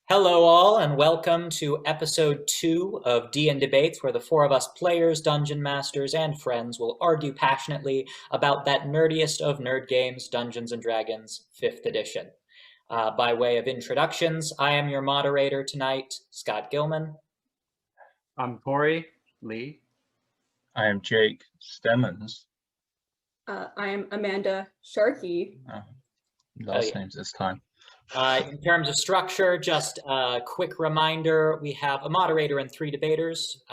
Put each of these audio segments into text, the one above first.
Hello all, and welcome to Episode 2 of D&Debates, where the four of us players, dungeon masters, and friends will argue passionately about that nerdiest of nerd games, Dungeons & Dragons 5th edition. By way of introductions, I am your moderator tonight, Scott Gilman. I'm Corey Lee. I am Jake Stemmons. I am Amanda Sharkey. Last names this time. In terms of structure, just a quick reminder, we have a moderator and 3 debaters,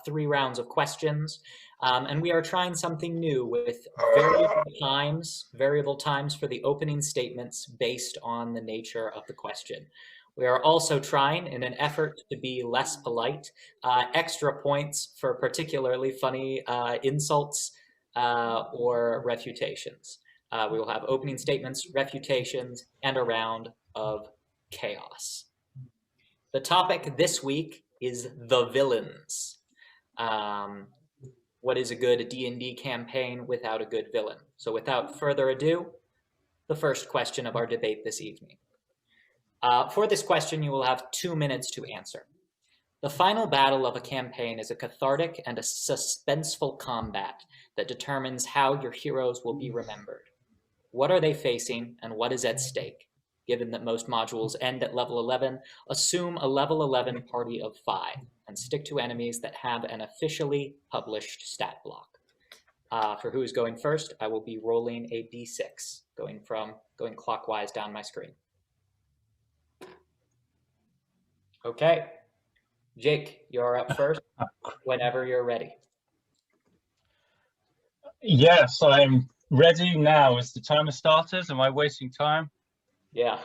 3 rounds of questions, and we are trying something new with variable times for the opening statements based on the nature of the question. We are also trying, in an effort to be less polite, extra points for particularly funny insults or refutations. We will have opening statements, refutations, and a round of chaos. The topic this week is the villains. What is a good D&D campaign without a good villain? So without further ado, the first question of our debate this evening. For this question, you will have 2 minutes to answer. The final battle of a campaign is a cathartic and a suspenseful combat that determines how your heroes will be remembered. What are they facing, and what is at stake? Given that most modules end at level 11, assume a level 11 party of 5, and stick to enemies that have an officially published stat block. For who is going first, I will be rolling a d6, going clockwise down my screen. Okay. Jake, you're up first, whenever you're ready. Yes, I'm ready now. Is the timer started? Am I wasting time? Yeah.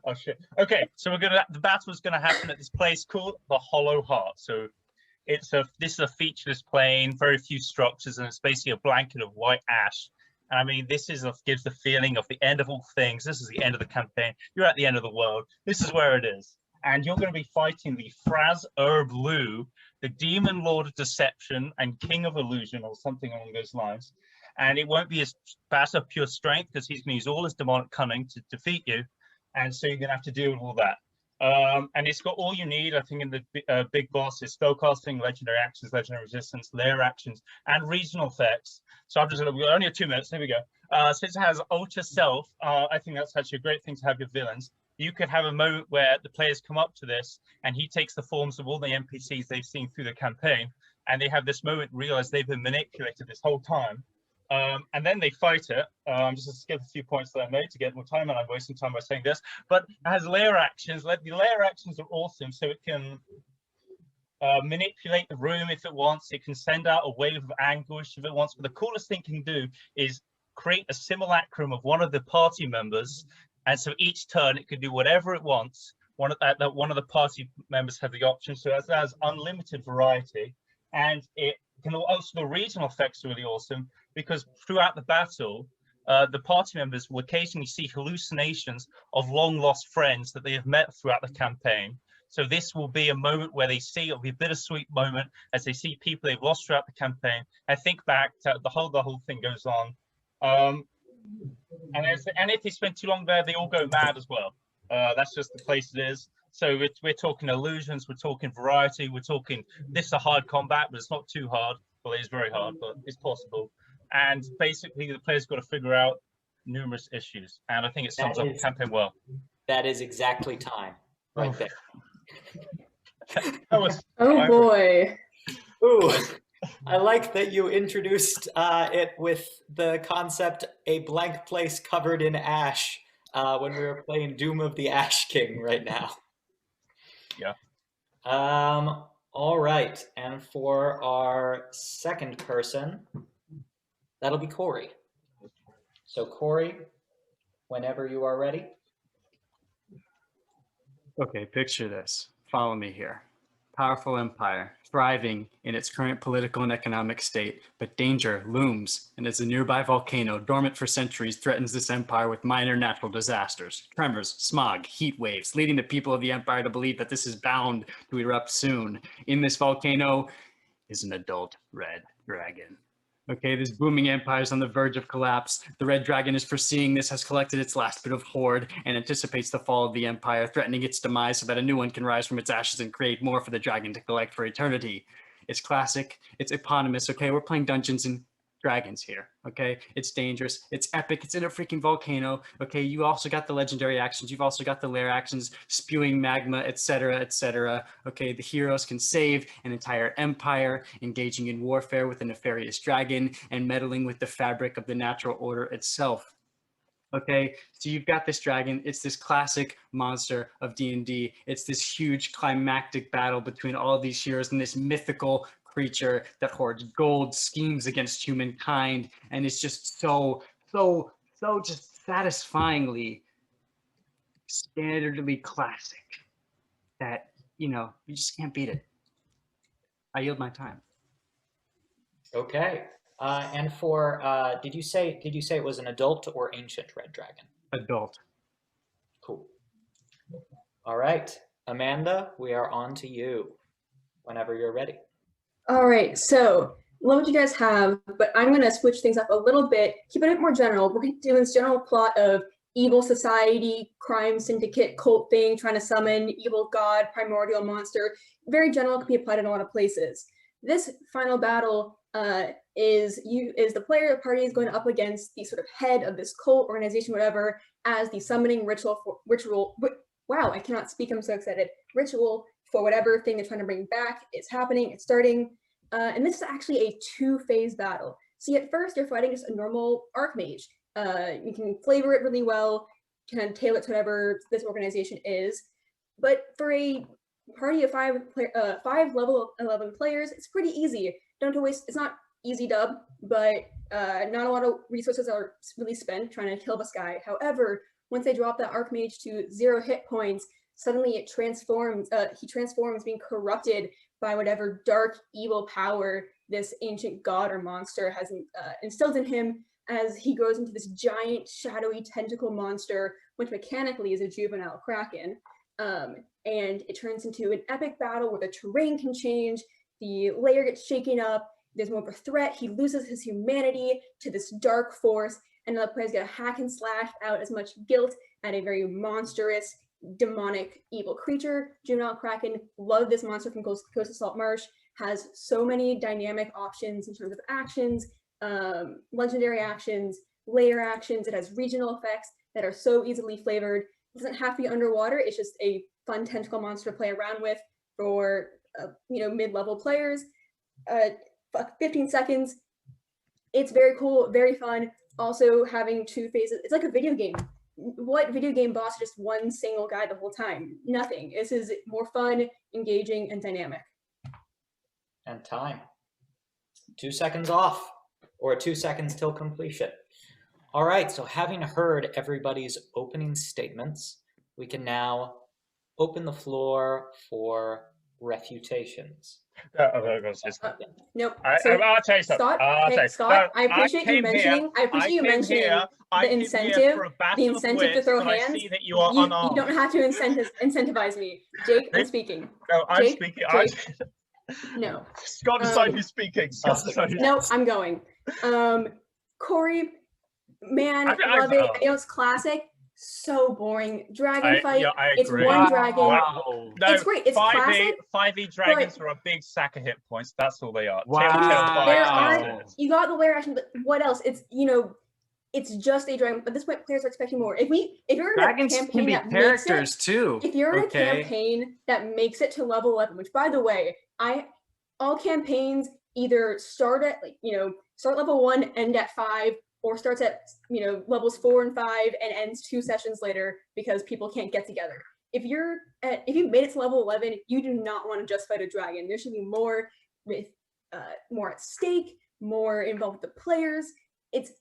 Oh shit. Okay, so the battle's gonna happen at this place called the Hollow Heart. So this is a featureless plane, very few structures, and it's basically a blanket of white ash. And I mean, gives the feeling of the end of all things. This is the end of the campaign. You're at the end of the world. This is where it is. And you're going to be fighting the Fraz Lu, the Demon Lord of Deception and King of Illusion, or something along those lines. And it won't be his battle of pure strength, because he's going to use all his demonic cunning to defeat you. And so you're going to have to deal with all that. And it's got all you need, I think, in the big boss is spellcasting, legendary actions, legendary resistance, layer actions, and regional effects. So I'm just going to, only have 2 minutes. There we go. Since it has Ultra Self, I think that's actually a great thing to have your villains. You could have a moment where the players come up to this and he takes the forms of all the NPCs they've seen through the campaign, and they have this moment realize they've been manipulated this whole time. And then they fight it. Just to skip a few points that I made to get more time, and I'm wasting time by saying this, but it has layer actions. The layer actions are awesome, so it can manipulate the room if it wants. It can send out a wave of anguish if it wants, but the coolest thing it can do is create a simulacrum of one of the party members. And so each turn, it can do whatever it wants. One of the party members have the option. So it has unlimited variety. And it can also, the regional effects are really awesome, because throughout the battle, the party members will occasionally see hallucinations of long lost friends that they have met throughout the campaign. So this will be a moment where it'll be a bittersweet moment as they see people they've lost throughout the campaign and think back to the whole thing goes on. And if they spend too long there, they all go mad as well. That's just the place it is. So we're talking illusions, we're talking variety, we're talking, this is a hard combat, but it's not too hard. Well, it is very hard, but it's possible. And basically, the player's got to figure out numerous issues. And I think it sums up the campaign well. That is exactly time, right there. Oh boy. Ooh. I like that you introduced it with the concept, a blank place covered in ash, when we were playing Doom of the Ash King right now. Yeah. All right. And for our second person, that'll be Corey. So Corey, whenever you are ready. Okay, picture this. Follow me here. Powerful empire, thriving in its current political and economic state, but danger looms, and as a nearby volcano dormant for centuries threatens this empire with minor natural disasters, tremors, smog, heat waves, leading the people of the empire to believe that this is bound to erupt soon. In this volcano is an adult red dragon. Okay, this booming empire is on the verge of collapse. The red dragon is foreseeing this, has collected its last bit of hoard, and anticipates the fall of the empire, threatening its demise so that a new one can rise from its ashes and create more for the dragon to collect for eternity. It's classic, it's eponymous, okay? We're playing Dungeons and Dragons here, okay? It's dangerous, it's epic, it's in a freaking volcano, okay? You also got the legendary actions, you've also got the lair actions, spewing magma, etc., etc. Okay, the heroes can save an entire empire, engaging in warfare with a nefarious dragon, and meddling with the fabric of the natural order itself. Okay, so you've got this dragon. It's this classic monster of D&D. It's this huge climactic battle between all of these heroes and this mythical creature that hoards gold, schemes against humankind, and is just so just satisfyingly standardly classic that, you know, you just can't beat it. I yield my time. Okay. And for did you say it was an adult or ancient red dragon? Adult. Cool. All right, Amanda, we are on to you whenever you're ready. All right, so love what you guys have, but I'm gonna switch things up a little bit, keep it a bit more general. We're doing this general plot of evil society, crime syndicate, cult thing, trying to summon evil god, primordial monster. Very general, can be applied in a lot of places. This final battle is the player of the party is going up against the sort of head of this cult organization, whatever, as the summoning ritual. Wow, I cannot speak. I'm so excited. Ritual for whatever thing they're trying to bring back. It's happening. It's starting. And this is actually a two-phase battle. See, at first you're fighting just a normal archmage. You can flavor it really well, kind of tailor it to whatever this organization is. But for a party of five level 11 players, it's pretty easy. Don't always. It's not easy dub, but not a lot of resources are really spent trying to kill this guy. However, once they drop that archmage to 0 hit points, suddenly it transforms. He transforms, being corrupted by whatever dark evil power this ancient god or monster has instilled in him, as he grows into this giant shadowy tentacle monster, which mechanically is a juvenile kraken. And it turns into an epic battle where the terrain can change, the layer gets shaken up, there's more of a threat, he loses his humanity to this dark force, and the player's gonna hack and slash out as much guilt at a very monstrous, demonic, evil creature. Juvenile Kraken, love this monster from Coast to Salt Marsh, has so many dynamic options in terms of actions, legendary actions, layer actions. It has regional effects that are so easily flavored. It doesn't have to be underwater, it's just a fun tentacle monster to play around with for mid-level players. 15 seconds. It's very cool, very fun. Also having two phases. It's like a video game. What video game boss is just one single guy the whole time? Nothing. This is more fun, engaging, and dynamic. And time. 2 seconds off, or 2 seconds till completion. All right, so having heard everybody's opening statements, we can now open the floor for refutations. Nope. I'll tell you something. Scott, No, I appreciate you mentioning. I appreciate you mentioning the incentive. The incentive to throw hands. You don't have to incentivize me, Jake. I'm speaking. No, I'm Jake, speaking. No. Scott decided who's speaking. No, I'm going. Corey, man, love it. I know it's classic. So boring. Dragon fight. Yeah, I it's agree. one dragon. Wow. No, it's great. It's classic. 5e dragons are a big sack of hit points. That's all they are. Wow. You got the layer action, but what else? It's it's just a dragon. But at this point, players are expecting more. If you're in Dragons a campaign can be that characters too. If you're in a campaign that makes it to level 11, which by the way, all campaigns either start at start level 1, end at 5, or starts at levels 4 and 5 and ends 2 sessions later because people can't get together. If you've made it to level 11, you do not want to just fight a dragon. There should be more more at stake, more involved with the players. It's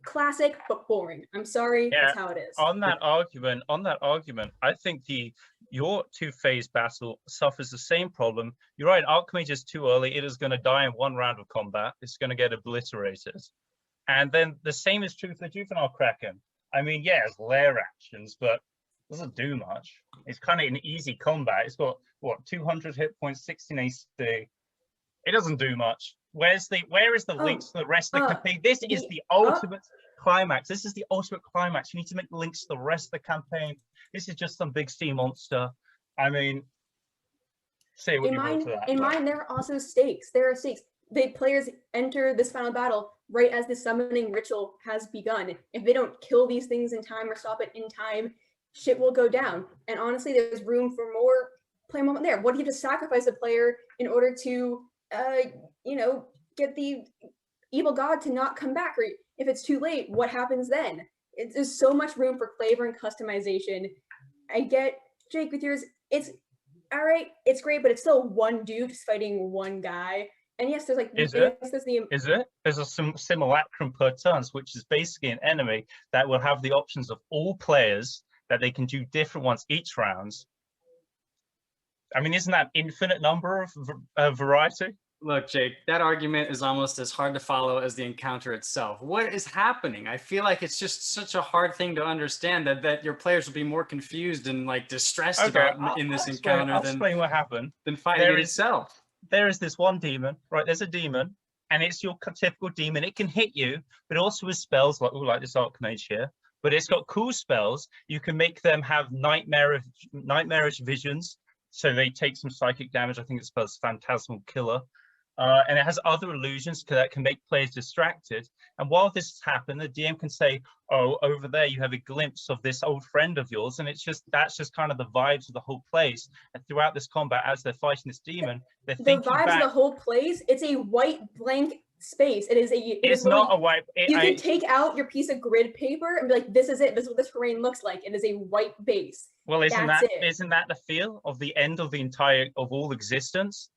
classic but boring. I'm sorry, that's how it is. On that argument, I think your two-phase battle suffers the same problem. You're right, Archmage is too early. It is going to die in 1 round of combat. It's going to get obliterated. And then the same is true for Juvenile Kraken. I mean, yeah, it's lair actions, but it doesn't do much. It's kind of an easy combat. It's got, 200 hit points, 16 AC. It doesn't do much. Where is the links to the rest of the campaign? This is the ultimate climax. This is the ultimate climax. You need to make the links to the rest of the campaign. This is just some big sea monster. I mean, say what you want to that. In mine, there are also stakes. There are stakes. The players enter this final battle right as the summoning ritual has begun. If they don't kill these things in time or stop it in time, shit will go down. And honestly, there's room for more play moment there. What do you have to sacrifice a player in order to, get the evil god to not come back? Or if it's too late, what happens then? There's so much room for flavor and customization. I get, Jake, with yours, it's all right, it's great, but it's still one dude just fighting one guy. And yes, there's like Is it? There's a simulacrum per turn, which is basically an enemy that will have the options of all players that they can do different ones each round. I mean, isn't that infinite number of variety? Look, Jake, that argument is almost as hard to follow as the encounter itself. What is happening? I feel like it's just such a hard thing to understand that your players will be more confused and like distressed about in this encounter I'll explain what happened. Than fighting it itself. There is this one demon, right? There's a demon, and it's your typical demon. It can hit you, but also with spells like this Archmage here. But it's got cool spells. You can make them have nightmarish visions, so they take some psychic damage. I think it spells Phantasmal Killer. And it has other illusions that can make players distracted. And while this has happened, the DM can say, "Oh, over there you have a glimpse of this old friend of yours," and that's just kind of the vibes of the whole place. And throughout this combat, as they're fighting this demon, they're thinking vibes back. Of the whole place. It's a white blank space. It's not a white. You can take out your piece of grid paper and be like, "This is it. This is what this terrain looks like." It is a white base. Well, isn't that the feel of the end of all existence?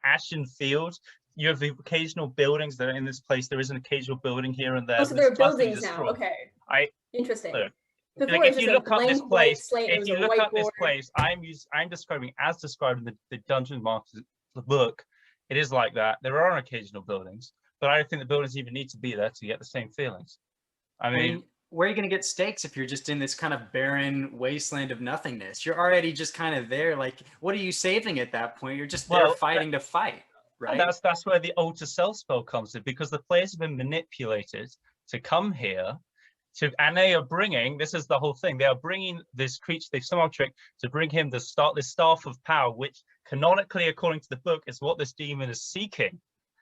Ashen field. You have the occasional buildings that are in this place. There is an occasional building here and there. Oh, so there are buildings now. Okay. Interesting. Before, if you look up this place, I'm describing as described in the Dungeon Master's book. It is like that. There are occasional buildings, but I don't think the buildings even need to be there to get the same feelings. I mean, where are you going to get stakes if you're just in this kind of barren wasteland of nothingness? You're already just kind of there. Like, what are you saving at that point? You're just there fighting to fight, right? That's where the alter self spell comes in, because the players have been manipulated to come here and they are bringing, this is the whole thing, they are bringing this creature, they've somehow tricked to bring him this staff of power, which canonically, according to the book, is what this demon is seeking.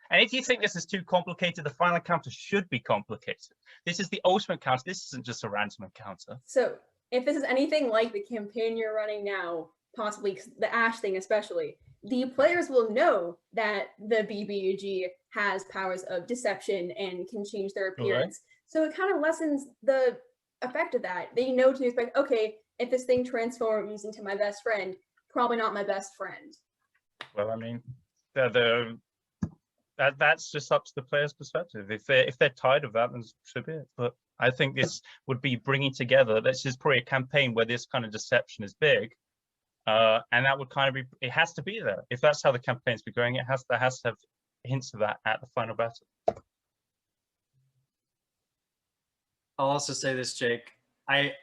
And if you think this is too complicated, the final encounter should be complicated. This is the ultimate encounter. This isn't just a random encounter. So if this is anything like the campaign you're running now, possibly the Ash thing especially, the players will know that the BBEG has powers of deception and can change their appearance. So it kind of lessens the effect of that. They know to expect, okay, if this thing transforms into my best friend, probably not my best friend. Well, I mean, that's just up to the player's perspective. If they're tired of that, then so be it. But I think this would be bringing together. This is probably a campaign where this kind of deception is big, and that would kind of be. It has to be there. If that's how the campaign's been going, there has to have hints of that at the final battle. I'll also say this, Jake. I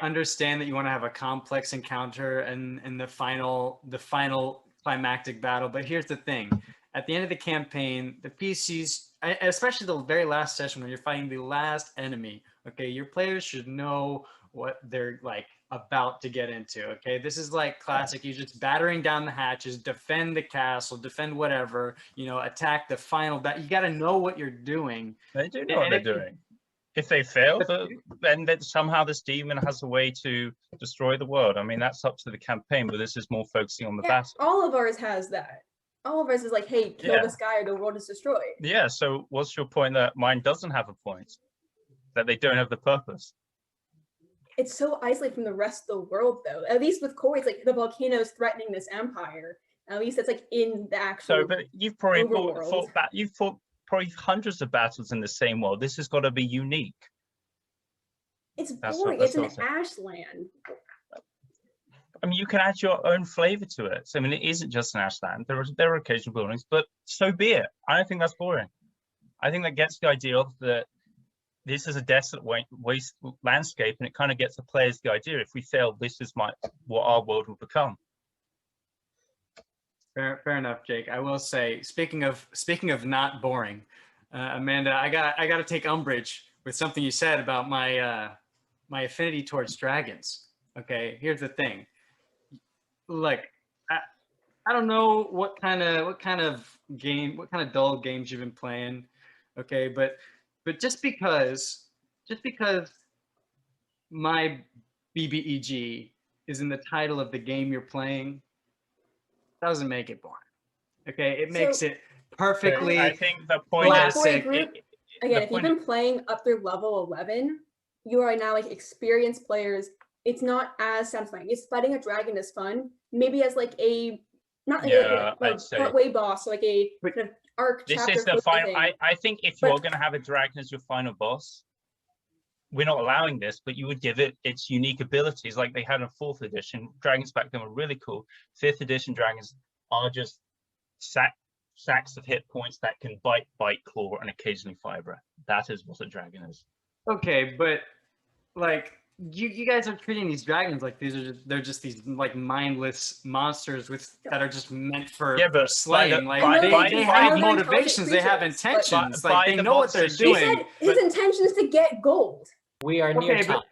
understand that you want to have a complex encounter and the final climactic battle, but here's the thing. At the end of the campaign, the PCs, especially the very last session when you're fighting the last enemy, okay, your players should know what they're like about to get into, okay? This is like classic, you're just battering down the hatches, defend the castle, defend whatever, attack the final battle. You got to know what you're doing. They do know what they're doing. If they fail, then somehow this demon has a way to destroy the world. I mean, that's up to the campaign, but this is more focusing on the battle. All of ours has that. All of us is like, hey, kill this guy or the world is destroyed. Yeah, so what's your point that mine doesn't have a point? That they don't have the purpose? It's so isolated from the rest of the world, though. At least with Corey, it's like the volcanoes threatening this empire. At least it's like in the actual. So, but you've probably fought probably hundreds of battles in the same world. This has got to be unique. It's boring. It's an ashland. I mean, you can add your own flavor to it. So, I mean, it isn't just an ashland. There are occasional buildings, but so be it. I don't think that's boring. I think that gets the idea of that this is a desolate waste landscape, and it kind of gets the players the idea. If we fail, this is what our world will become. Fair enough, Jake. I will say, speaking of not boring, Amanda, I got to take umbrage with something you said about my my affinity towards dragons. Okay, here's the thing. Look, I don't know what kind of dull games you've been playing, okay, but just because my BBEG is in the title of the game you're playing doesn't make it boring. Okay, it makes So, it perfectly I think the point Well, is, for a classic. group, the again, if you've point been playing up through level 11, you are now like experienced players. It's not as satisfying. Yes, fighting a dragon is fun. Maybe as like a not like Yeah, a I'd say- partway boss, so like a But kind of arc this chapter is the closing final. thing. I think if But- you're going to have a dragon as your final boss, we're not allowing this, but you would give it its unique abilities, like they had in 4th edition. Dragons back then were really cool. 5th edition dragons are just sacks of hit points that can bite, claw, and occasionally fire breath. That is what a dragon is. Okay, but like you guys are treating these dragons like they're just these like mindless monsters that are just meant for Yeah, but slaying. by Like the- they have they're intelligent motivations, they have creatures, but- intentions, By like they the know what they're monsters- He doing. said his intention is to get gold. We are near Okay, time.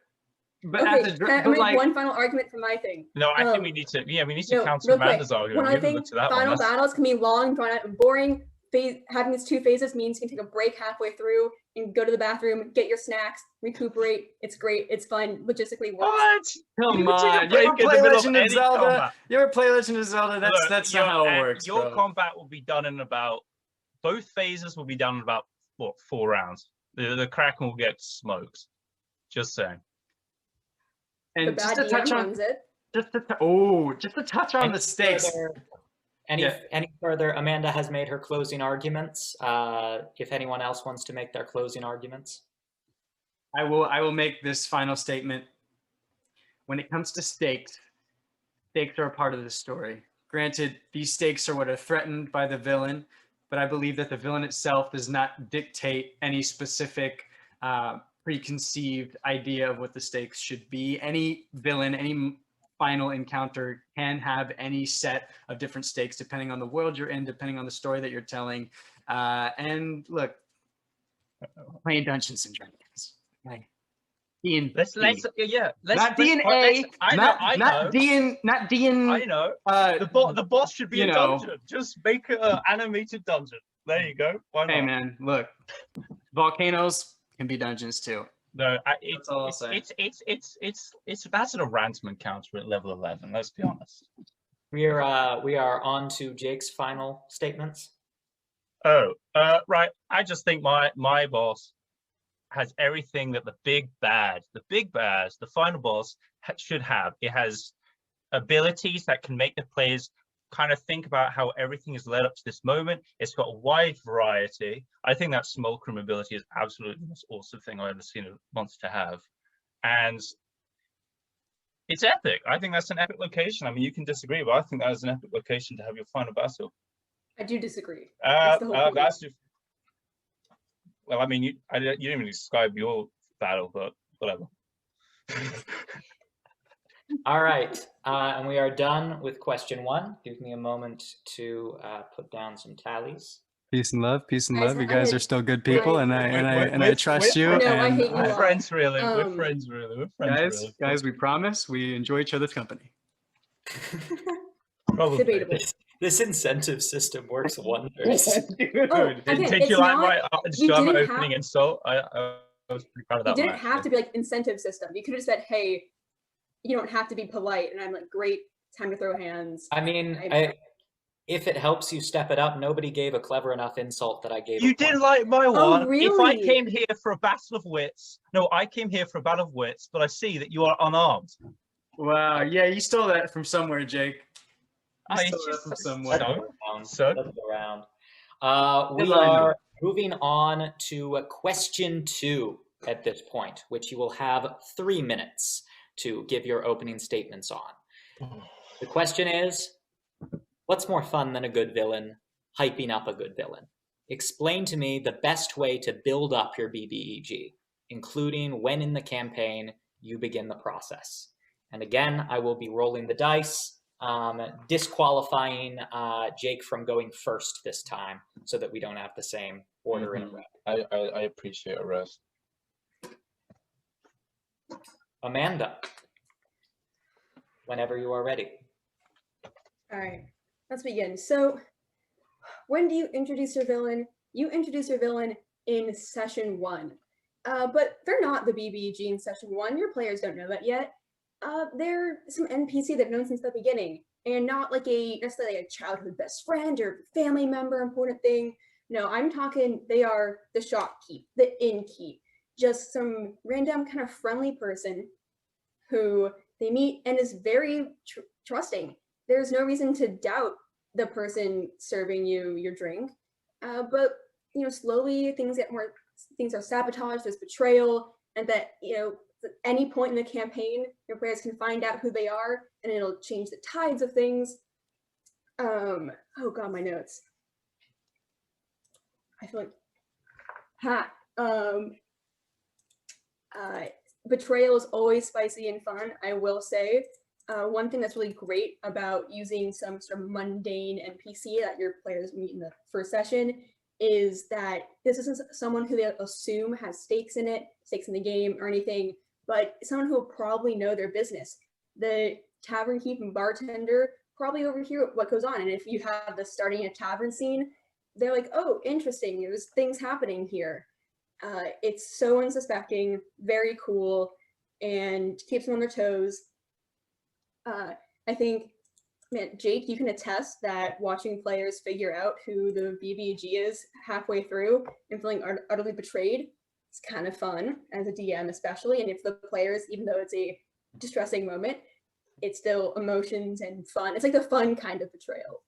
But Okay, as a can I but make like one final argument for my thing? No, I think we Um, need to. Yeah, we need No, to counter real quick. Amanda's argument. When We I haven't think looked at that one. final That's- battles can be long, drawn out, and boring. Having these 2 phases means you can take a break halfway through and go to the bathroom, get your snacks, recuperate. It's great. It's fun. Logistically works. What? come You can take a on, you ever break in play the middle of Legend of any Zelda? combat. You ever play Legend of Zelda? Look, That's not how it works, Your bro. combat will be done in about both phases will be done in about 4 rounds. The Kraken will get smoked. Just saying. The And just bad to touch DM on runs it. just to touch on the stakes. Any further? Amanda has made her closing arguments. If anyone else wants to make their closing arguments. I will make this final statement. When it comes to stakes are a part of the story. Granted, these stakes are what are threatened by the villain, but I believe that the villain itself does not dictate any specific preconceived idea of what the stakes should be. Any villain, any final encounter can have any set of different stakes depending on the world you're in, depending on the story that you're telling. And look, playing Dungeons and Dragons. Okay. Let's not DNA, not DN. I know. The boss should be you a know. dungeon. Just make it an animated dungeon. There you go. Why not? Hey man, look, volcanoes can be dungeons too. No, That's all I'll say. it's that's an random encounter at level 11. Let's be honest. We are on to Jake's final statements. Oh, right. I just think my boss has everything that the big bad, the final boss should have. It has abilities that can make the players kind of think about how everything has led up to this moment. It's got a wide variety. I think that Smolcrum ability is absolutely the most awesome thing I've ever seen a monster have. And it's epic. I think that's an epic location. I mean, you can disagree, but I think that is an epic location to have your final battle. I do disagree. That's the whole point. That's just, well, I mean, you didn't even describe your battle, but whatever. All right, and we are done with question 1. Give me a moment to put down some tallies. Peace and love. Guys, You guys are still good people, and I trust you. No, I hate you We're all. friends, really. We're Um, friends, really. We're friends, really. Guys, we promise we enjoy each other's company. Probably. Debatable. This incentive system works wonders. Oh, again, Did it's you like not- my you drama didn't opening have- insult? I was pretty proud of You that one. didn't have to be like incentive system. You could have said, "Hey, you don't have to be polite," and I'm like, "Great, time to throw hands." I mean, if it helps you step it up, nobody gave a clever enough insult that I gave. You a point. didn't like my one. If I really? came here for a battle of wits, no, I came here for a battle of wits, but I see that you are unarmed. Wow, yeah, you stole that from somewhere, Jake. You I stole that just- from somewhere. So? Let's go around. We Headline. are moving on to question 2 at this point, which you will have 3 minutes to give your opening statements on. The question is, what's more fun than a good villain hyping up a good villain? Explain to me the best way to build up your BBEG, including when in the campaign you begin the process. And again, I will be rolling the dice. disqualifying Jake from going first this time so that we don't have the same order in a row. I appreciate a rest. Amanda, whenever you are ready. All right, let's begin. So, when do you introduce your villain? You introduce your villain in session 1. But they're not the BBEG in session 1. Your players don't know that yet. They're some NPC they've known since the beginning, and not like necessarily a childhood best friend or family member important thing. No, I'm talking they are the shopkeep, the innkeep, just some random kind of friendly person who they meet and is very trusting. There's no reason to doubt the person serving you your drink, but slowly things are sabotaged. There's betrayal, and that at any point in the campaign, your players can find out who they are, and it'll change the tides of things. Oh god, my notes. I feel like betrayal is always spicy and fun, I will say. One thing that's really great about using some sort of mundane NPC that your players meet in the first session is that this isn't someone who they assume has stakes in the game or anything, but someone who will probably know their business. The tavern keep and bartender probably overhear what goes on, and if you have the starting a tavern scene, they're like, oh, interesting, there's things happening here. It's so unsuspecting, very cool, and keeps them on their toes. I think, man, Jake, you can attest that watching players figure out who the BBEG is halfway through and feeling utterly betrayed, it's kind of fun as a DM especially, and if the players, even though it's a distressing moment, it's still emotions and fun. It's like the fun kind of betrayal.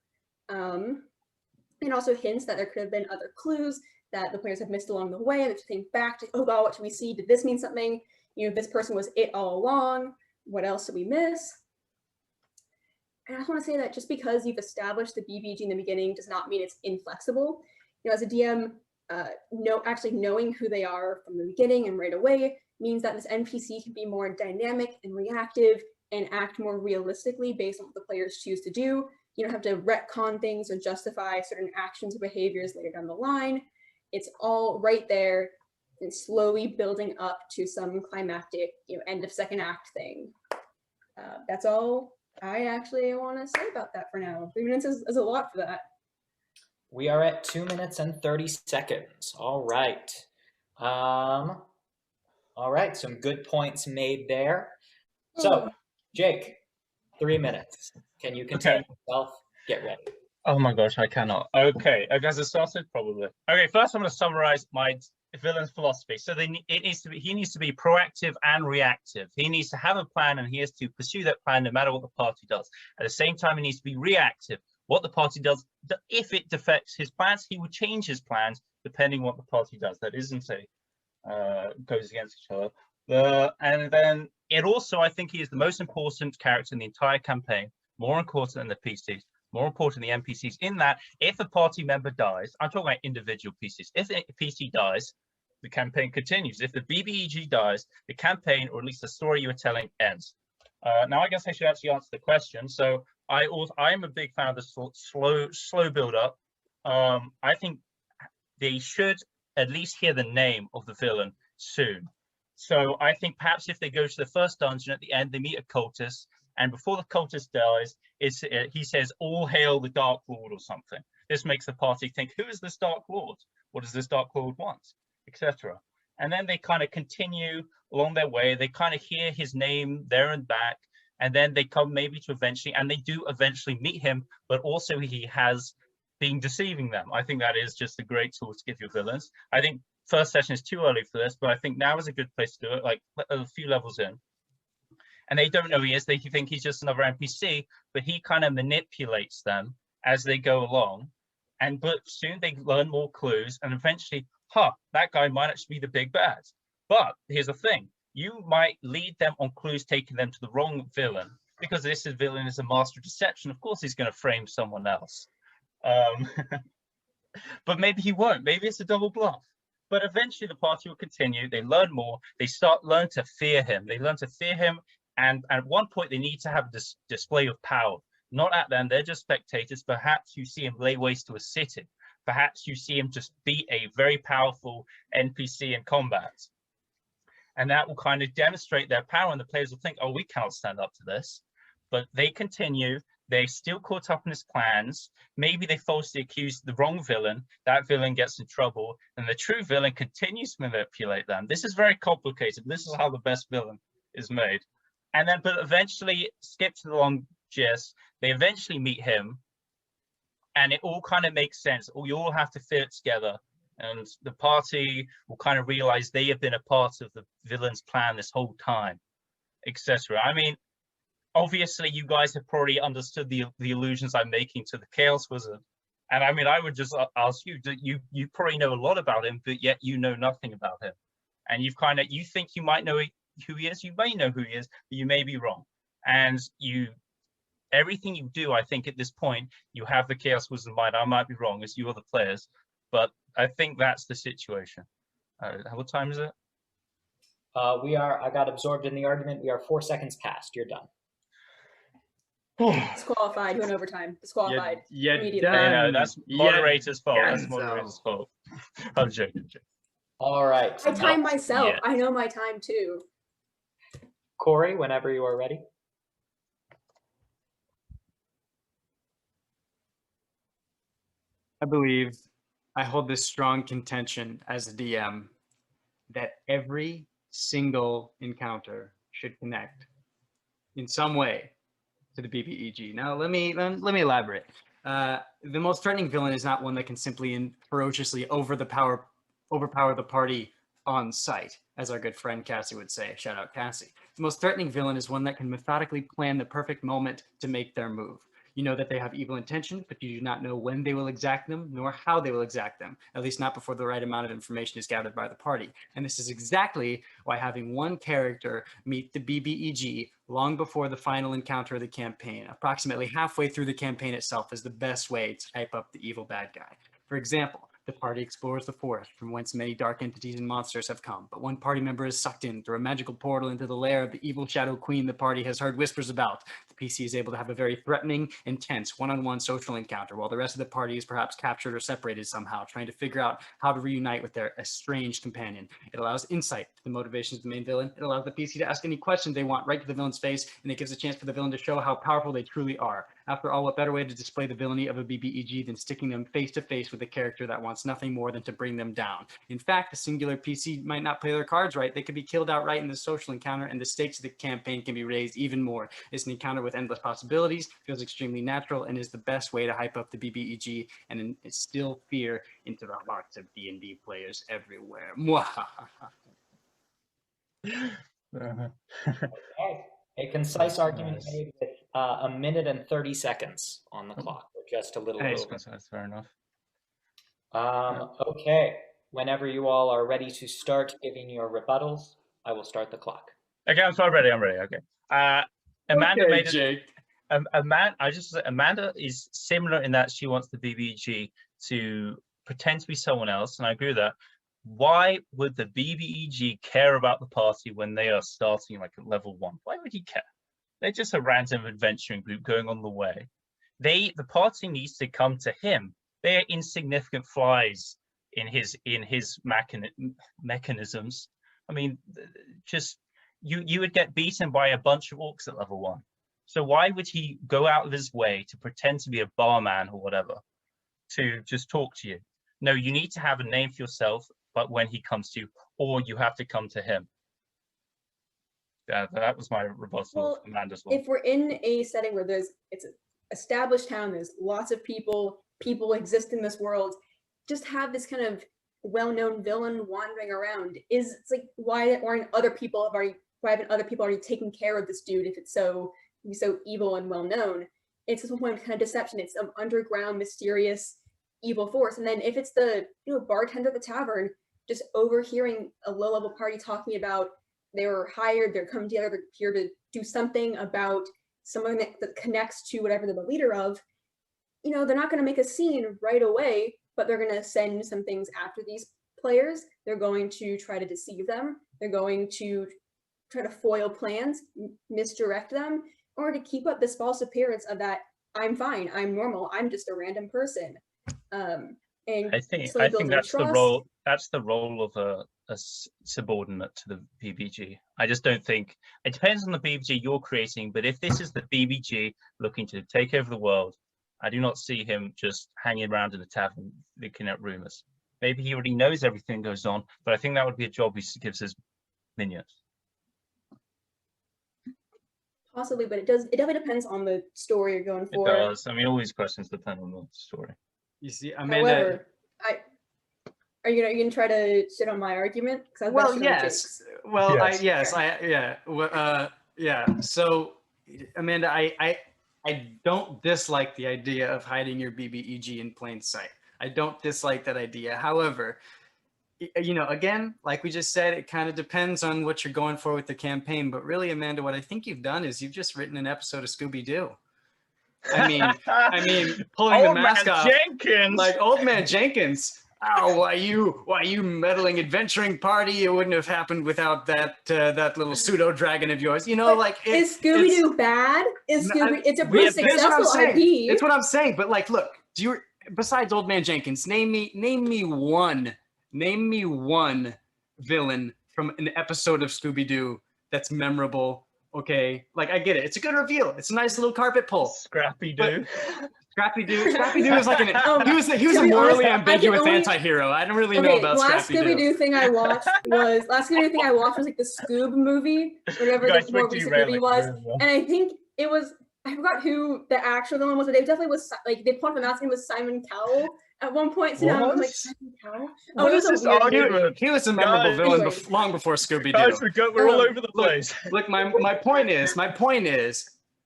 And also hints that there could have been other clues that the players have missed along the way, and they think back to, oh god, what should we see? Did this mean something? This person was it all along. What else did we miss? And I just want to say that just because you've established the BBG in the beginning does not mean it's inflexible. As a DM, actually knowing who they are from the beginning and right away means that this NPC can be more dynamic and reactive and act more realistically based on what the players choose to do. You don't have to retcon things or justify certain actions or behaviors later down the line. It's all right there and slowly building up to some climactic, end of second act thing. That's all I actually want to say about that for now. 3 minutes is a lot for that. We are at 2 minutes and 30 seconds. All right. All right, some good points made there. So, Jake, 3 minutes. Can you contain yourself? Get ready. Oh my gosh, I cannot. Okay, has it started? Probably. Okay, first I'm going to summarize my villain's philosophy. So he needs to be proactive and reactive. He needs to have a plan, and he has to pursue that plan no matter what the party does. At the same time, he needs to be reactive. What the party does, if it defects his plans, he will change his plans depending what the party does. That isn't goes against each other. And then it also, I think he is the most important character in the entire campaign, more important than the PCs. More important than the NPCs, in that if a party member dies, I'm talking about individual PCs. If a PC dies, the campaign continues. If the BBEG dies, the campaign, or at least the story you were telling, ends. Now, I guess I should actually answer the question. So I'm a big fan of the slow build up. I think they should at least hear the name of the villain soon. So I think perhaps if they go to the first dungeon at the end, they meet a cultist, and before the cultist dies, he says, "All hail the Dark Lord" or something. This makes the party think, who is this Dark Lord? What does this Dark Lord want? Etc. And then they kind of continue along their way. They kind of hear his name there and back, and then they come maybe to eventually, and they do eventually meet him, but also he has been deceiving them. I think that is just a great tool to give your villains. I think first session is too early for this, but I think now is a good place to do it, like a few levels in. And they don't know he is, they think he's just another NPC, but he kind of manipulates them as they go along. But soon they learn more clues, and eventually, that guy might actually be the big bad. But here's the thing, you might lead them on clues taking them to the wrong villain, because this villain is a master of deception. Of course he's going to frame someone else. But maybe he won't, maybe it's a double bluff. But eventually the party will continue, they learn more, they learn to fear him. They learn to fear him. And at one point, they need to have this display of power, not at them. They're just spectators. Perhaps you see him lay waste to a city. Perhaps you see him just beat a very powerful NPC in combat. And that will kind of demonstrate their power, and the players will think, oh, we cannot stand up to this. But they continue. They're still caught up in his plans. Maybe they falsely accuse the wrong villain. That villain gets in trouble, and the true villain continues to manipulate them. This is very complicated. This is how the best villain is made. And then, but eventually, skip to the long gist, they eventually meet him, and it all kind of makes sense. You all have to fit together, and the party will kind of realize they have been a part of the villain's plan this whole time, etc. I mean, obviously, you guys have probably understood the allusions I'm making to the Chaos Wizard. And I mean, I would just ask you, you probably know a lot about him, but yet you know nothing about him. And you think you might know who he is, you may know who he is, but you may be wrong. And everything you do, I think at this point, you have the Chaos Wizard in mind. I might be wrong, as you are the players, but I think that's the situation. What time is it? I got absorbed in the argument. We are 4 seconds past. You're done. Disqualified. Went overtime. Disqualified. Immediately. No, that's moderator's fault. That's moderator's fault. I'm joking. All right. I time myself. I know my time too. Corey, whenever you are ready. I believe I hold this strong contention as a DM that every single encounter should connect in some way to the BBEG. Now, let me elaborate. The most threatening villain is not one that can simply and ferociously overpower the party on sight, as our good friend Cassie would say. Shout out Cassie. The most threatening villain is one that can methodically plan the perfect moment to make their move. You know that they have evil intentions, but you do not know when they will exact them, nor how they will exact them, at least not before the right amount of information is gathered by the party. And this is exactly why having one character meet the BBEG long before the final encounter of the campaign, approximately halfway through the campaign itself, is the best way to hype up the evil bad guy. For example, the party explores the forest from whence many dark entities and monsters have come, but one party member is sucked in through a magical portal into the lair of the evil Shadow Queen the party has heard whispers about. The PC is able to have a very threatening, intense, one-on-one social encounter, while the rest of the party is perhaps captured or separated somehow, trying to figure out how to reunite with their estranged companion. It allows insight to the motivations of the main villain. It allows the PC to ask any questions they want right to the villain's face, and it gives a chance for the villain to show how powerful they truly are. After all, what better way to display the villainy of a BBEG than sticking them face to face with a character that wants nothing more than to bring them down? In fact, the singular PC might not play their cards right. They could be killed outright in the social encounter, and the stakes of the campaign can be raised even more. It's an encounter with endless possibilities, feels extremely natural, and is the best way to hype up the BBEG and instill fear into the hearts of D&D players everywhere. A concise argument made with 1 minute and 30 seconds on the clock, or just a little over. That's fair enough. Okay, whenever you all are ready to start giving your rebuttals, I will start the clock. Okay, I'm ready. Okay. Amanda made Jake. Amanda is similar in that she wants the BBEG to pretend to be someone else, and I agree with that. Why would the BBEG care about the party when they are starting like at level 1? Why would he care? They're just a random adventuring group going on the way. The party needs to come to him. They're insignificant flies in his mechanisms. I mean, just you would get beaten by a bunch of orcs at level 1. So why would he go out of his way to pretend to be a barman or whatever to just talk to you? No, you need to have a name for yourself, but when he comes to you, or you have to come to him. That was my rebuttal. Well, Amanda's one. if we're in a setting where it's an established town, there's lots of people exist in this world, just have this kind of well-known villain wandering around. It's like, why haven't other people already taken care of this dude if it's so evil and well-known? It's some point of kind of deception. It's some underground, mysterious, evil force. And then if it's the bartender at the tavern just overhearing a low-level party talking about they were hired, they're coming together, they're here to do something about someone that connects to whatever they're the leader of, they're not going to make a scene right away, but they're going to send some things after these players. They're going to try to deceive them. They're going to try to foil plans, misdirect them, or to keep up this false appearance of that I'm fine. I'm normal. I'm just a random person. And I think slowly building that's the trust. role. That's the role of a subordinate to the BBG. I just don't think it depends on the BBG you're creating. But if this is the BBG looking to take over the world, I do not see him just hanging around in a tavern looking at rumors. Maybe he already knows everything goes on, but I think that would be a job he gives his minions. Possibly, but it definitely depends on the story you're going It for. does. I mean, all these questions depend on the story. You see, Amanda. However, are you gonna try to sit on my argument? 'Cause I've got Well, shit on yes. Well, Yes. yeah. So, Amanda, I don't dislike the idea of hiding your BBEG in plain sight. I don't dislike that idea. However, again, like we just said, it kind of depends on what you're going for with the campaign. But really, Amanda, what I think you've done is you've just written an episode of Scooby-Doo. I mean, pulling the mask off, Jenkins, like old man Jenkins. Oh, why you meddling adventuring party? It wouldn't have happened without that little pseudo dragon of yours. Is Scooby-Doo bad? It's a pretty successful IP. It's what I'm saying. But like, look, besides old man Jenkins, name me one villain from an episode of Scooby-Doo that's memorable. Okay, like I get it. It's a good reveal. It's a nice little carpet pull. Scrappy-Doo. Scrappy-Doo is like he was a morally ambiguous anti-hero. I don't really know about last Scooby-Doo thing I watched was like the Scoob movie, whatever the more recent movie was, and I think it was, I forgot who the actual villain was, but they definitely was like they pointed the mask and it was Simon Cowell at one point. So now I'm like, Simon Cowell? What is this argument? He was a memorable villain long before Scooby-Doo. Guys, we're all over the place. Look, my point is,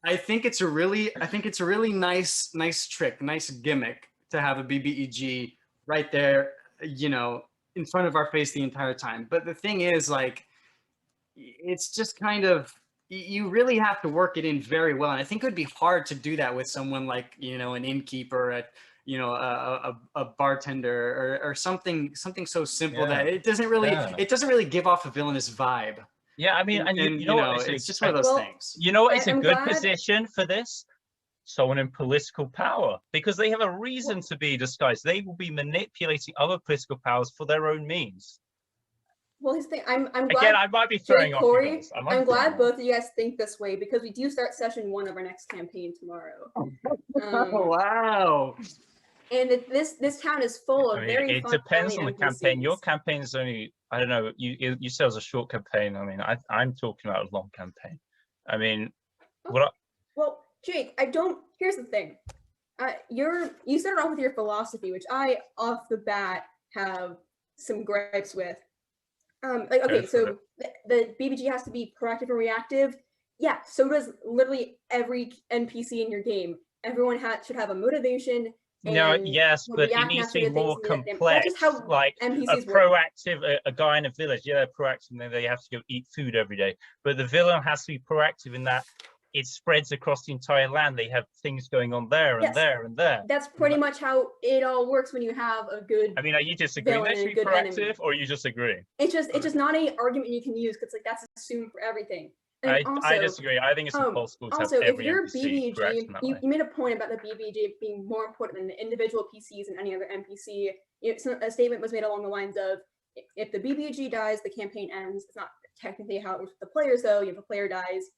I think it's a really nice trick, nice gimmick to have a BBEG right there, in front of our face the entire time. But the thing is, like, it's just kind of, you really have to work it in very well. And I think it would be hard to do that with someone like, an innkeeper, a bartender or something so simple that it doesn't really give off a villainous vibe. Yeah, I mean, it's just one of those things. You know what? It's a good position for this. Someone in political power, because they have a reason to be disguised. They will be manipulating other political powers for their own means. Well, his thing, I'm glad. Again, I might be throwing off. Corey, I'm glad both of you guys think this way, because we do start session 1 of our next campaign tomorrow. Wow. And this town is full of very it fun, depends on the campaign. NPCs. Your campaign is only, I don't know, you said it was a short campaign. I mean, I'm talking about a long campaign. I mean, Well, Jake, here's the thing. You started off with your philosophy, which I, off the bat, have some gripes with. Okay, so the BBG has to be proactive and reactive. Yeah, so does literally every NPC in your game. Everyone should have a motivation. No, yes, but it needs to be more complex. Like NPCs a guy in a village, they're proactive, and then they have to go eat food every day. But the villain has to be proactive in that it spreads across the entire land. They have things going on there and there and there. That's pretty much how it all works when you have a good. I mean, are you disagreeing that should be proactive, or are you just agreeing? It's just not an argument you can use, because like that's assumed for everything. I disagree. I think it's impossible to have every NPC correct in that way. You made a point about the BBG being more important than the individual PCs and any other NPC. A statement was made along the lines of, if the BBG dies, the campaign ends. It's not technically how it works with the players, though. If a player dies,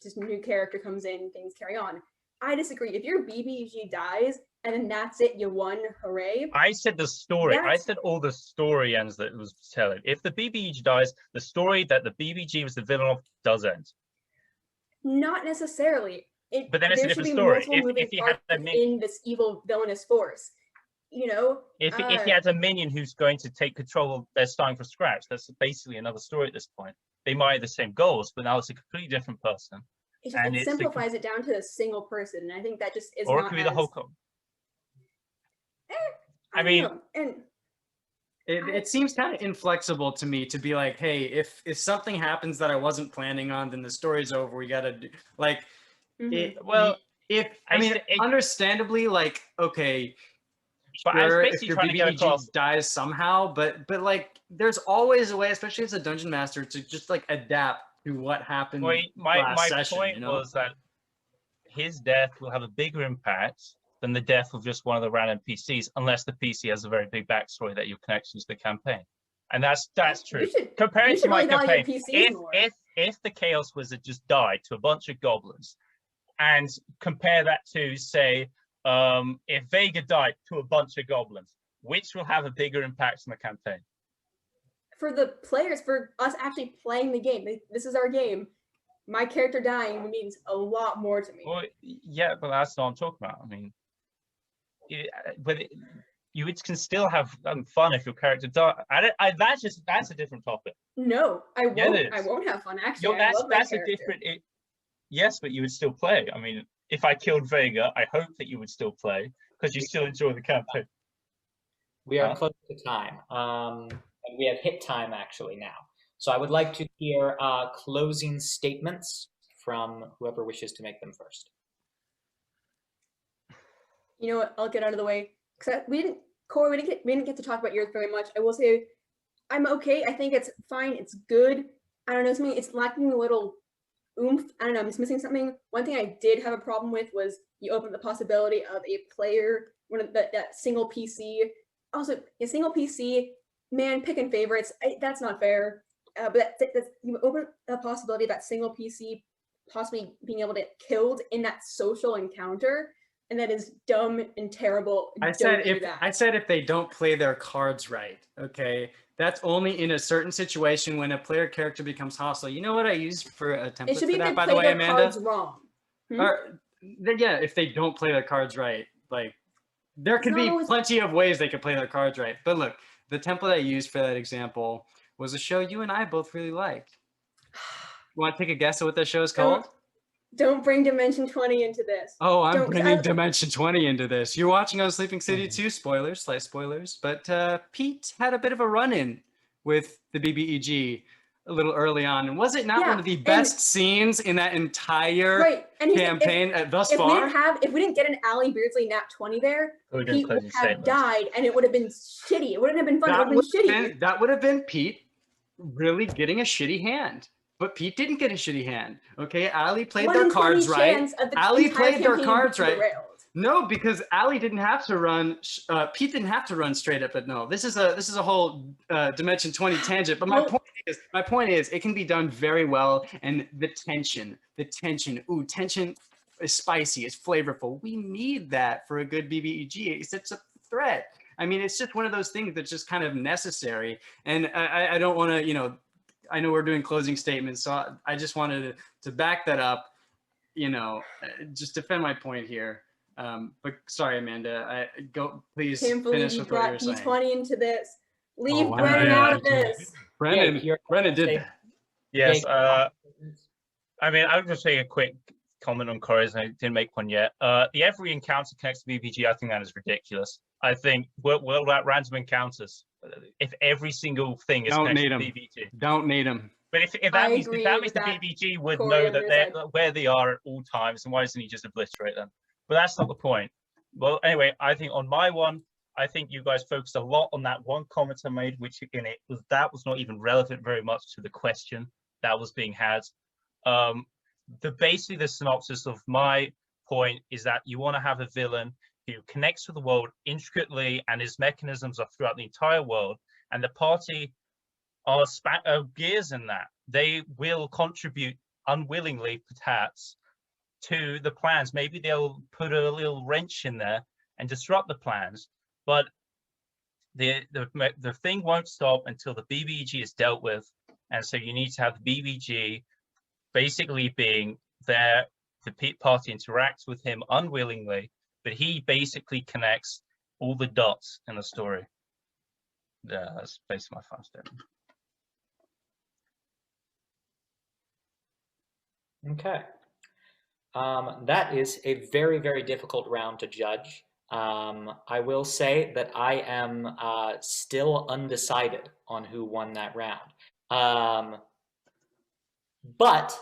just a new character comes in, things carry on. I disagree. If your BBG dies and then that's it, you won, hooray. I said the story. I said all the story ends that it was telling. If the BBG dies, the story that the BBG was the villain of does end. Not necessarily. But then it's a different story. If you had in this evil villainous force, if he has a minion who's going to take control, they're starting from scratch. That's basically another story at this point. They might have the same goals, but now it's a completely different person. It simplifies it down to a single person, and I think that just is. Or not it could be the whole. I mean, and it seems kind of inflexible to me to be like, hey, if something happens that I wasn't planning on, then the story's over. We gotta do like, understandably, like, okay, but sure, if your BBG dies somehow, but like, there's always a way, especially as a dungeon master, to just like adapt to what happened. My point was that his death will have a bigger impact than the death of just one of the random PCs, unless the PC has a very big backstory that you're connecting to the campaign. And that's true. Compare it to my campaign. If the Chaos Wizard just died to a bunch of goblins, and compare that to, say, if Vega died to a bunch of goblins, which will have a bigger impact on the campaign? For the players, for us actually playing the game, this is our game. My character dying means a lot more to me. Well, yeah, but that's not what I'm talking about. I mean, you can still have fun if your character dies. That's a different topic. No, I won't. Yeah, I won't have fun. Actually, that's a different. Yes, but you would still play. I mean, if I killed Vega, I hope that you would still play because you still enjoy the campaign. We are close to time. And we have hit time actually now. So I would like to hear closing statements from whoever wishes to make them first. You know what? I'll get out of the way. Corey, we didn't get to talk about yours very much. I will say, I'm okay. I think it's fine. It's good. I don't know. Something it's lacking a little oomph. I don't know. I'm just missing something. One thing I did have a problem with was you opened the possibility of a player, that single PC. Also, a single PC. Man, picking favorites, that's not fair. But you open the possibility of that single PC possibly being able to get killed in that social encounter, and that is dumb and terrible. I said if they don't play their cards right, okay? That's only in a certain situation when a player character becomes hostile. You know what I used for a template for that, by the way, Amanda? Cards wrong. Yeah, if they don't play their cards right, like there could be plenty of ways they could play their cards right. But look, the template I used for that example was a show you and I both really liked. You want to take a guess at what that show is called? Don't bring Dimension 20 into this. Oh, I'm bringing Dimension 20 into this. You're watching on Sleeping City 2, spoilers, slight spoilers. But Pete had a bit of a run-in with the BBEG a little early on. And was it not one of the best scenes in that entire campaign thus far? If we didn't get an Allie Beardsley nat 20 there, Pete would have died, and it would have been shitty. It wouldn't have been fun. It would have been shitty. That would have been Pete really getting a shitty hand. But Pete didn't get a shitty hand. Okay, Allie played their cards right. Allie played their cards right. No, because Allie didn't have to run. Pete didn't have to run straight up. But no, this is a whole Dimension 20 tangent. But my point is, it can be done very well. And the tension. Ooh, tension is spicy. It's flavorful. We need that for a good BBEG. It's such a threat. I mean, it's just one of those things that's just kind of necessary. And I don't want to, I know we're doing closing statements, so I just wanted to back that up, just defend my point here. But sorry, Amanda, please finish with what you're saying. D20 into this. Leave Brennan out of this. Brennan did. Yes. I mean, I was just saying a quick comment on Corey's, and I didn't make one yet. The every encounter connects to BBG. I think that is ridiculous. I think what about random encounters? If every single thing is connected to BBG, don't need them. But if that means the BBG would know that where they are at all times, then why doesn't he just obliterate them? But that's not the point. Well, anyway, I think on my one, I think you guys focused a lot on that one comment I made, which again that was not even relevant very much to the question that was being had. Basically the synopsis of my point is that you want to have a villain who connects with the world intricately, and his mechanisms are throughout the entire world, and the party are gears in that. They will contribute unwillingly, perhaps, to the plans. Maybe they'll put a little wrench in there and disrupt the plans, but the thing won't stop until the BBEG is dealt with. And so you need to have the BBG basically being there. The party interacts with him unwillingly, but he basically connects all the dots in the story. Yeah, that's basically my final statement. Okay. That is a very, very difficult round to judge. I will say that I am still undecided on who won that round. But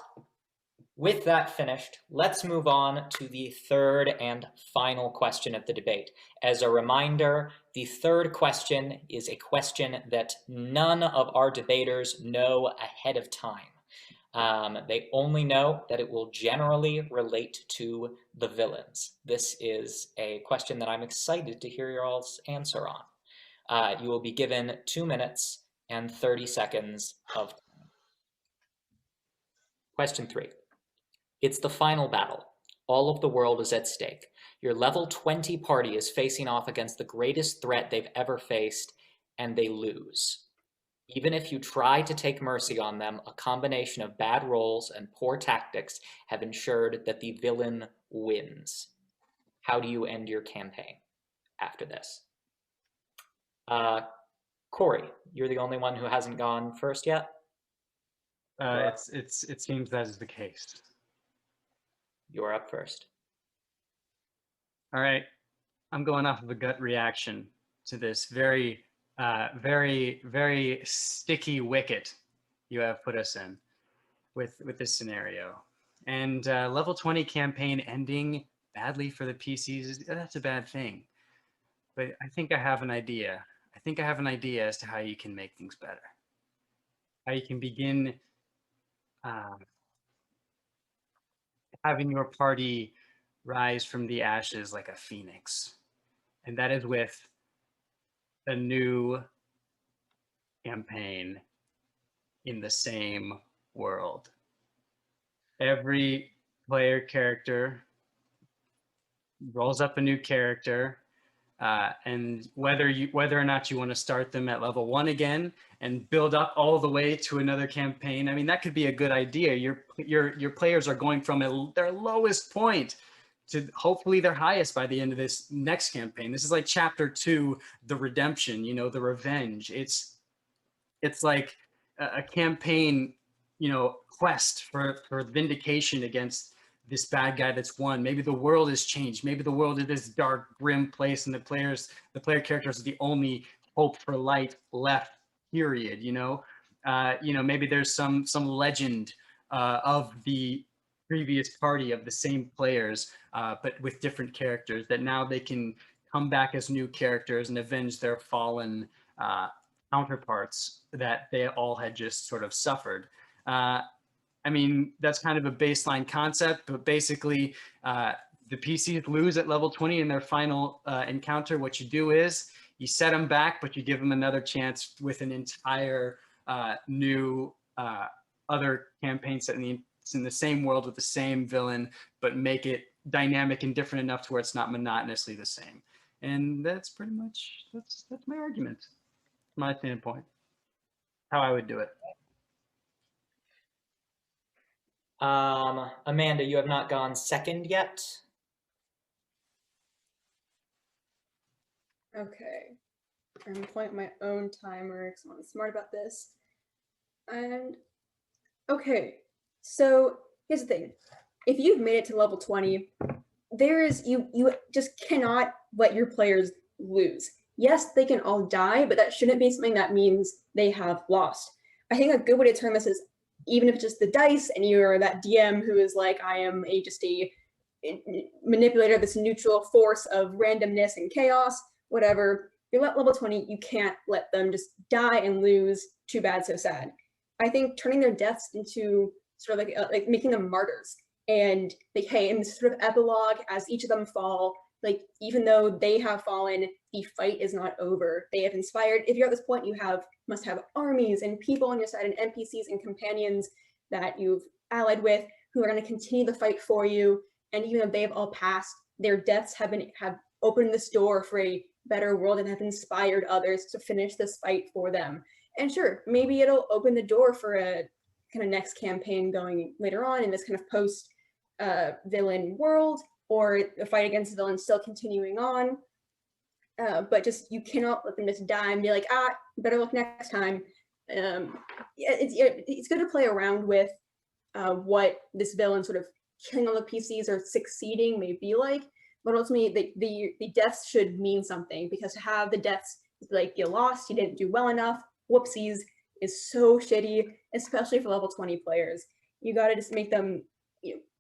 with that finished, let's move on to the third and final question of the debate. As a reminder, the third question is a question that none of our debaters know ahead of time. They only know that it will generally relate to the villains. This is a question that I'm excited to hear your all's answer on. You will be given 2 minutes and 30 seconds of time. Question 3. It's the final battle. All of the world is at stake. Your level 20 party is facing off against the greatest threat they've ever faced, and they lose. Even if you try to take mercy on them, a combination of bad rolls and poor tactics have ensured that the villain wins. How do you end your campaign after this? Corey, you're the only one who hasn't gone first yet. It seems that is the case. You're up first. All right, I'm going off of a gut reaction to this very, very sticky wicket you have put us in with this scenario. And level 20 campaign ending badly for the PCs, that's a bad thing. But I think I have an idea. I think I have an idea as to how you can make things better. How you can begin having your party rise from the ashes like a phoenix. And that is with a new campaign in the same world. Every player character rolls up a new character, and whether or not you want to start them at level 1 again and build up all the way to another campaign, I mean, that could be a good idea. Your players are going from their lowest point to hopefully their highest by the end of this next campaign. This is like chapter 2, the redemption, the revenge. It's like a campaign, quest for vindication against this bad guy that's won. Maybe the world has changed. Maybe the world is this dark, grim place, and the player characters are the only hope for light left. Period. Maybe there's some legend of the previous party of the same players, but with different characters, that now they can come back as new characters and avenge their fallen counterparts that they all had just sort of suffered. I mean, that's kind of a baseline concept, but basically the PCs lose at level 20 in their final encounter. What you do is you set them back, but you give them another chance with an entire new other campaign set in the same world with the same villain, but make it dynamic and different enough to where it's not monotonously the same. And that's pretty much, that's my argument, my standpoint, how I would do it. Amanda, you have not gone second yet. Okay. I'm pulling up my own timer because I'm smart about this. And okay, so here's the thing. If you've made it to level 20, you just cannot let your players lose. Yes, they can all die, but that shouldn't be something that means they have lost. I think a good way to term this is, even if it's just the dice and you're that DM who is like, I am just a manipulator of this neutral force of randomness and chaos, whatever, you're at level 20, you can't let them just die and lose. Too bad, so sad. I think turning their deaths into sort of like making them martyrs, and like, hey, in this sort of epilogue, as each of them fall, like, even though they have fallen, the fight is not over. They have inspired. If you're at this point, you must have armies and people on your side and NPCs and companions that you've allied with who are going to continue the fight for you. And even though they've all passed, their deaths have opened this door for a better world and have inspired others to finish this fight for them. And sure, maybe it'll open the door for a kind of next campaign going later on in this kind of post villain world, or a fight against the villain still continuing on. But just, you cannot let them just die and be like, better look next time. It's good to play around with what this villain sort of killing all the PCs or succeeding may be like, but ultimately the deaths should mean something, because to have the deaths like, you lost, you didn't do well enough, whoopsies, is so shitty, especially for level 20 players. You gotta just make them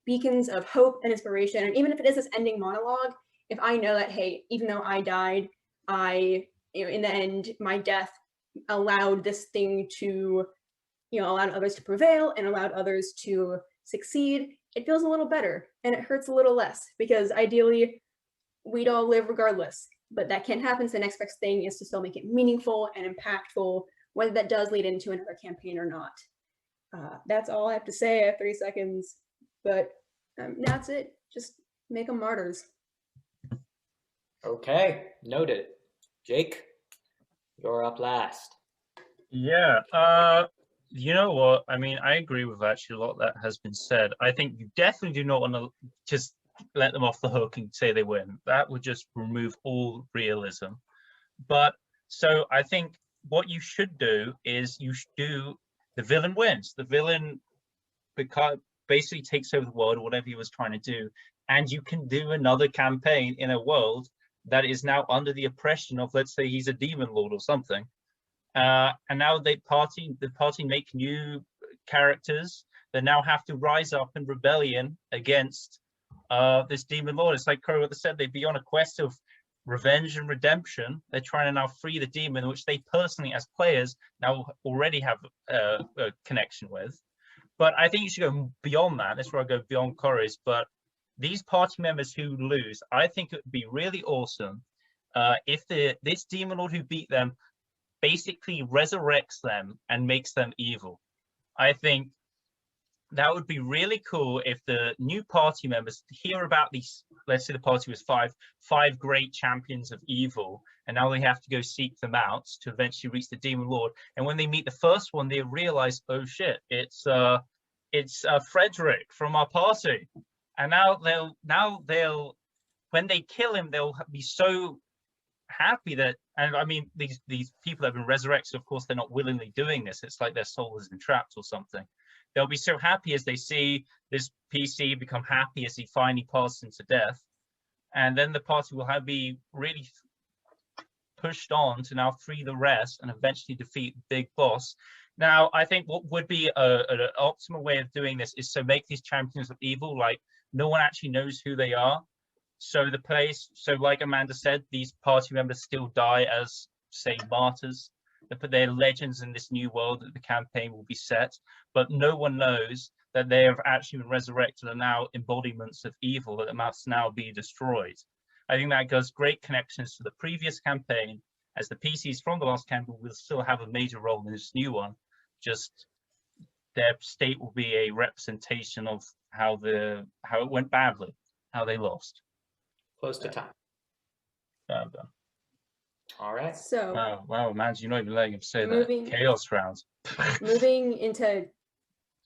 beacons of hope and inspiration. And even if it is this ending monologue, if I know that, hey, even though I died, in the end, my death allowed this thing to allowed others to prevail and allowed others to succeed, it feels a little better and it hurts a little less, because ideally we'd all live regardless, but that can't happen. So the next best thing is to still make it meaningful and impactful, whether that does lead into another campaign or not. That's all I have to say. I have 3 seconds, but that's it. Just make them martyrs. Okay, noted. Jake, you're up last. Yeah, you know what? I mean, I agree with actually a lot that has been said. I think you definitely do not want to just let them off the hook and say they win. That would just remove all realism. But so I think what you should do is you should do the villain wins. The villain basically takes over the world, or whatever he was trying to do, and you can do another campaign in a world that is now under the oppression of, let's say, he's a demon lord or something. And now the party make new characters that now have to rise up in rebellion against this demon lord. It's like Crowther said, they'd be on a quest of revenge and redemption. They're trying to now free the demon, which they personally, as players, now already have a connection with. But I think you should go beyond that. That's where I go beyond Corey's. But these party members who lose, I think it would be really awesome if this demon lord who beat them basically resurrects them and makes them evil. I think that would be really cool if the new party members hear about these. Let's say the party was five great champions of evil, and now they have to go seek them out to eventually reach the demon lord. And when they meet the first one, they realize, oh shit, it's Frederick from our party. And now they'll when they kill him, they'll be so happy that, and I mean, these people that have been resurrected, of course, they're not willingly doing this. It's like their soul is entrapped or something. They'll be so happy as they see this PC become happy as he finally passes into death. And then the party will be really pushed on to now free the rest and eventually defeat the big boss. Now, I think what would be an optimal way of doing this is to make these champions of evil like no one actually knows who they are. So like Amanda said, these party members still die as, say, martyrs. They put their legends in this new world that the campaign will be set, but no one knows that they have actually been resurrected and now embodiments of evil that must now be destroyed. I think that gives great connections to the previous campaign, as the PCs from the last campaign will still have a major role in this new one. Just their state will be a representation of how it went badly, how they lost. Close to time. I'm done. All right. So Wow, man, you're not even letting him say Moving- that. Chaos rounds. moving into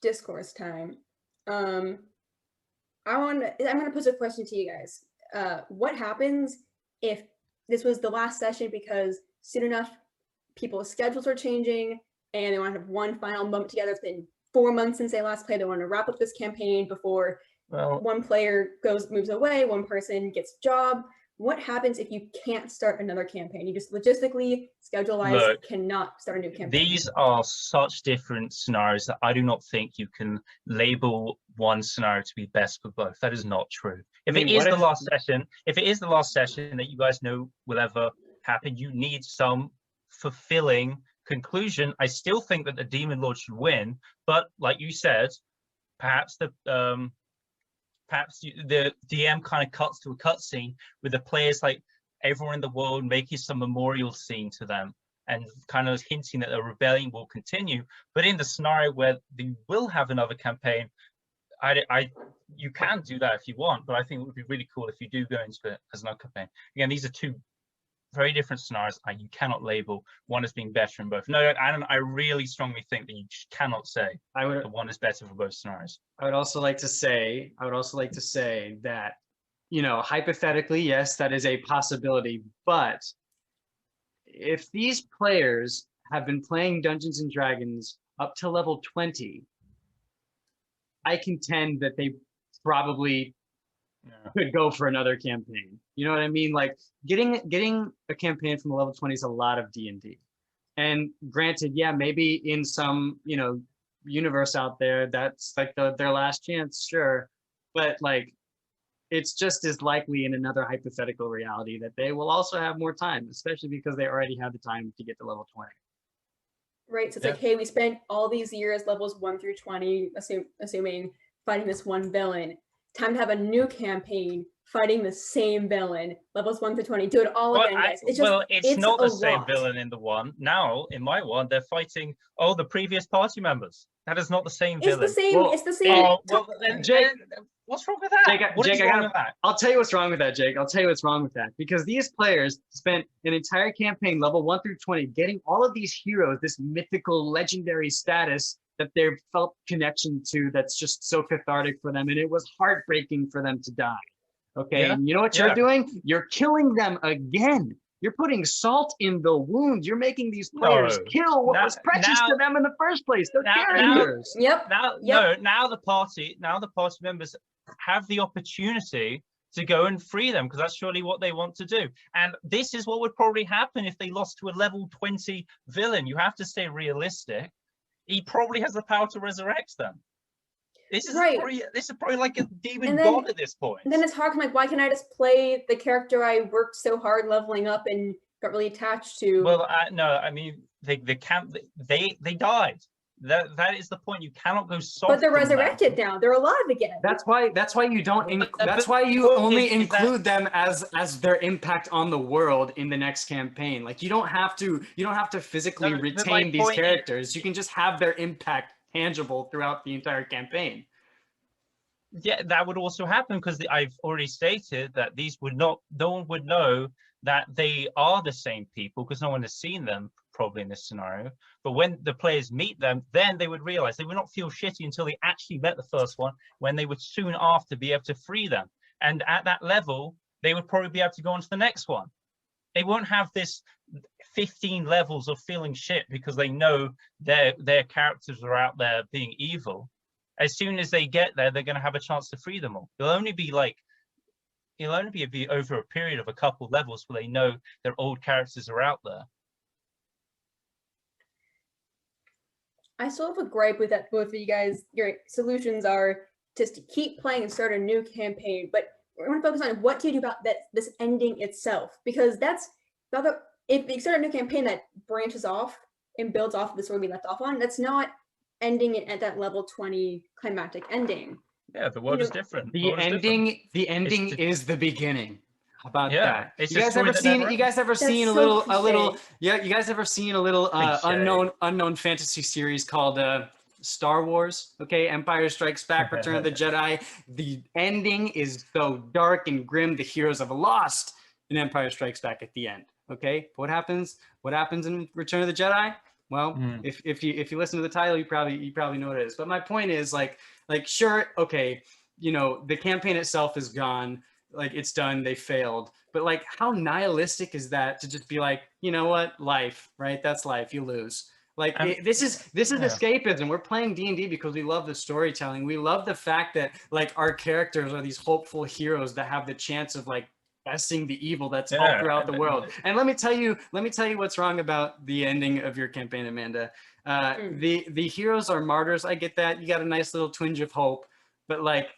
discourse time, I'm gonna pose a question to you guys. What happens if this was the last session because soon enough people's schedules are changing and they want to have one final moment together? It's been 4 months since they last played. They want to wrap up this campaign before one player moves away, one person gets a job. What happens if you can't start another campaign? You just logistically, schedule-wise, cannot start a new campaign. These are such different scenarios that I do not think you can label one scenario to be best for both. That is not true. If it is the last session that you guys know will ever happen, you need some fulfilling conclusion. I still think that the Demon Lord should win, but like you said, perhaps the DM kind of cuts to a cutscene with the players, like everyone in the world, making some memorial scene to them and kind of hinting that the rebellion will continue. But in the scenario where they will have another campaign, you can do that if you want, but I think it would be really cool if you do go into it as another campaign. Again, these are two very different scenarios, and you cannot label one as being better in both. No, I really strongly think that you just cannot say that one is better for both scenarios. I would also like to say that, hypothetically, yes, that is a possibility. But if these players have been playing Dungeons and Dragons up to level 20, I contend that they probably could go for another campaign. You know what I mean? Like getting a campaign from level 20 is a lot of D&D. And granted, yeah, maybe in some, universe out there, that's like their last chance, sure. But like, it's just as likely in another hypothetical reality that they will also have more time, especially because they already have the time to get to level 20. right? So it's Yeah. like, hey, we spent all these years, levels 1 through 20, assuming fighting this one villain. Time to have a new campaign fighting the same villain, levels 1 through 20. Do it all Well, again, guys. It's just, it's not a the same lot. villain in the one. Now, in my one, they're fighting the previous party members. That is not the same It's villain. the same. Well, it's the same. Oh, well, then, Jake- what's wrong with that? Jake, What is Jake, wrong with that? I'll tell you what's wrong with that, Jake. I'll tell you what's wrong with that. Because these players spent an entire campaign, level 1 through 20, getting all of these heroes, this mythical, legendary status that they felt connection to that's just so cathartic for them. And it was heartbreaking for them to die. Okay, Yeah, and you know what yeah. you're doing? You're killing them again. You're putting salt in the wounds. You're making these players No. kill what was precious to them in the first place. They're characters. Yep. Now the party members have the opportunity to go and free them, because that's surely what they want to do. And this is what would probably happen if they lost to a level 20 villain. You have to stay realistic. He probably has the power to resurrect them. This is Right. probably like a demon And then- god at this point. And then it's hard. I'm like, why can't I just play the character I worked so hard leveling up and got really attached to? Well, no, I mean they can't. They died. That is the point. You cannot go soft. but they're on them. resurrected now. They're alive again. That's why you don't. That's why you Well, only is that- include them as their impact on the world in the next campaign. Like you don't have to physically No, but my retain these point is- characters. You can just have their impact tangible throughout the entire campaign. Yeah, that would also happen because I've already stated that no one would know that they are the same people because no one has seen them probably in this scenario. But when the players meet them, then they would realize. They would not feel shitty until they actually met the first one, when they would soon after be able to free them. And at that level, they would probably be able to go on to the next one. They won't have this 15 levels of feeling shit because they know their characters are out there being evil. As soon as they get there, they're going to have a chance to free them all. It'll only be over a period of a couple levels where they know their old characters are out there. I still have a gripe with that. Both of you guys, your solutions are just to keep playing and start a new campaign. But we're going to focus on what do you do about this ending itself, because that's the other. If you start a new campaign that branches off and builds off of the story we left off on, that's not ending it at that level 20 climactic ending. Yeah, the world is different. The world is ending different. is the beginning. How about Yeah, that? it's You a guys story ever that seen? never You guys ever That's seen so a little? cliche. Yeah, you guys ever seen a little Cliche. unknown fantasy series called Star Wars? Okay, Empire Strikes Back, Return of the Jedi. The ending is so dark and grim. The heroes have lost in Empire Strikes Back at the end. Okay, what happens? What happens in Return of the Jedi? Well, if you listen to the title, you probably know what it is. But my point is like sure, okay, you know, the campaign itself is gone, like it's done, they failed. But like, how nihilistic is that to just be like, you know what, life, right? That's life. You lose. Like this is escapism. We're playing D&D because we love the storytelling. We love the fact that like our characters are these hopeful heroes that have the chance of like besting the evil that's all throughout the world. And let me tell you what's wrong about the ending of your campaign, Amanda. The heroes are martyrs. I get that. You got a nice little twinge of hope, but like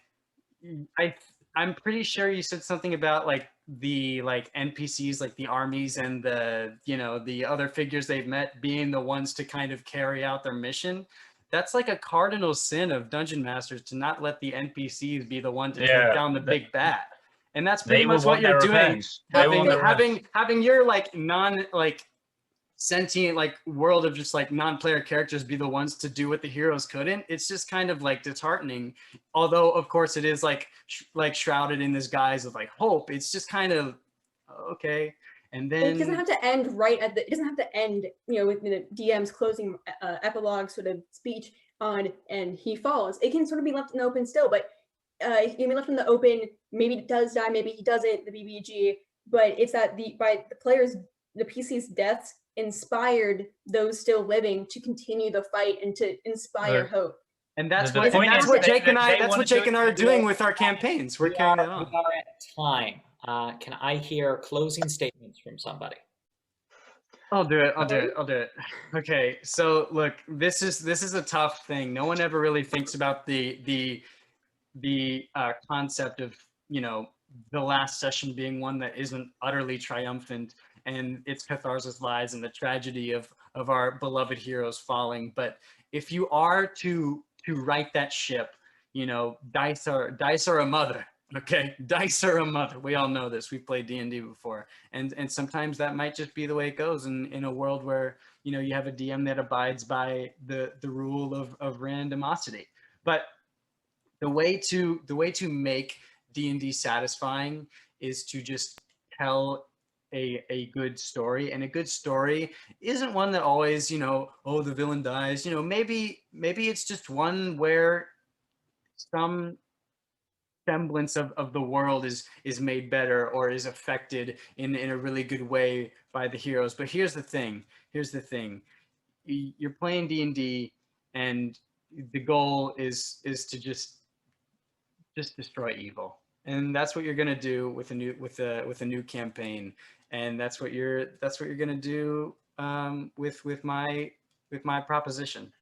I'm pretty sure you said something about like the NPCs, like the armies and the other figures they've met being the ones to kind of carry out their mission. That's like a cardinal sin of dungeon masters, to not let the NPCs be the one to take down the big bad. And that's pretty much what you're doing. Having your like sentient like world of just like non-player characters be the ones to do what the heroes couldn't. It's just kind of like disheartening. Although of course it is like shrouded in this guise of like hope. It's just kind of okay. And then it doesn't have to end it doesn't have to end, you know, with the DM's closing epilogue sort of speech on and he falls. It can sort of be left in the open still, but it can be left in the open. Maybe it does die, maybe he doesn't, the BBEG, but it's that the PC's deaths inspired those still living to continue the fight and to inspire hope. And that's what Jake and I are doing with our campaigns. We're carrying it on. We are at time. Can I hear closing statements from somebody? I'll do it. Okay, so look, this is a tough thing. No one ever really thinks about the concept of, you know, the last session being one that isn't utterly triumphant. and its catharsis lies in the tragedy of our beloved heroes falling. But if you are to right that ship, you know, dice are a mother. Okay, dice are a mother. We all know this. We've played D&D before, and sometimes that might just be the way it goes in a world where, you know, you have a DM that abides by the rule of randomosity. But the way to make D&D satisfying is to just tell a good story, and a good story isn't one that always, you know, oh, the villain dies. You know, maybe it's just one where some semblance of the world is made better or is affected in a really good way by the heroes. But here's the thing. You're playing D&D, and the goal is to just destroy evil, and that's what you're gonna do with a new campaign, and that's what you're gonna do with my proposition.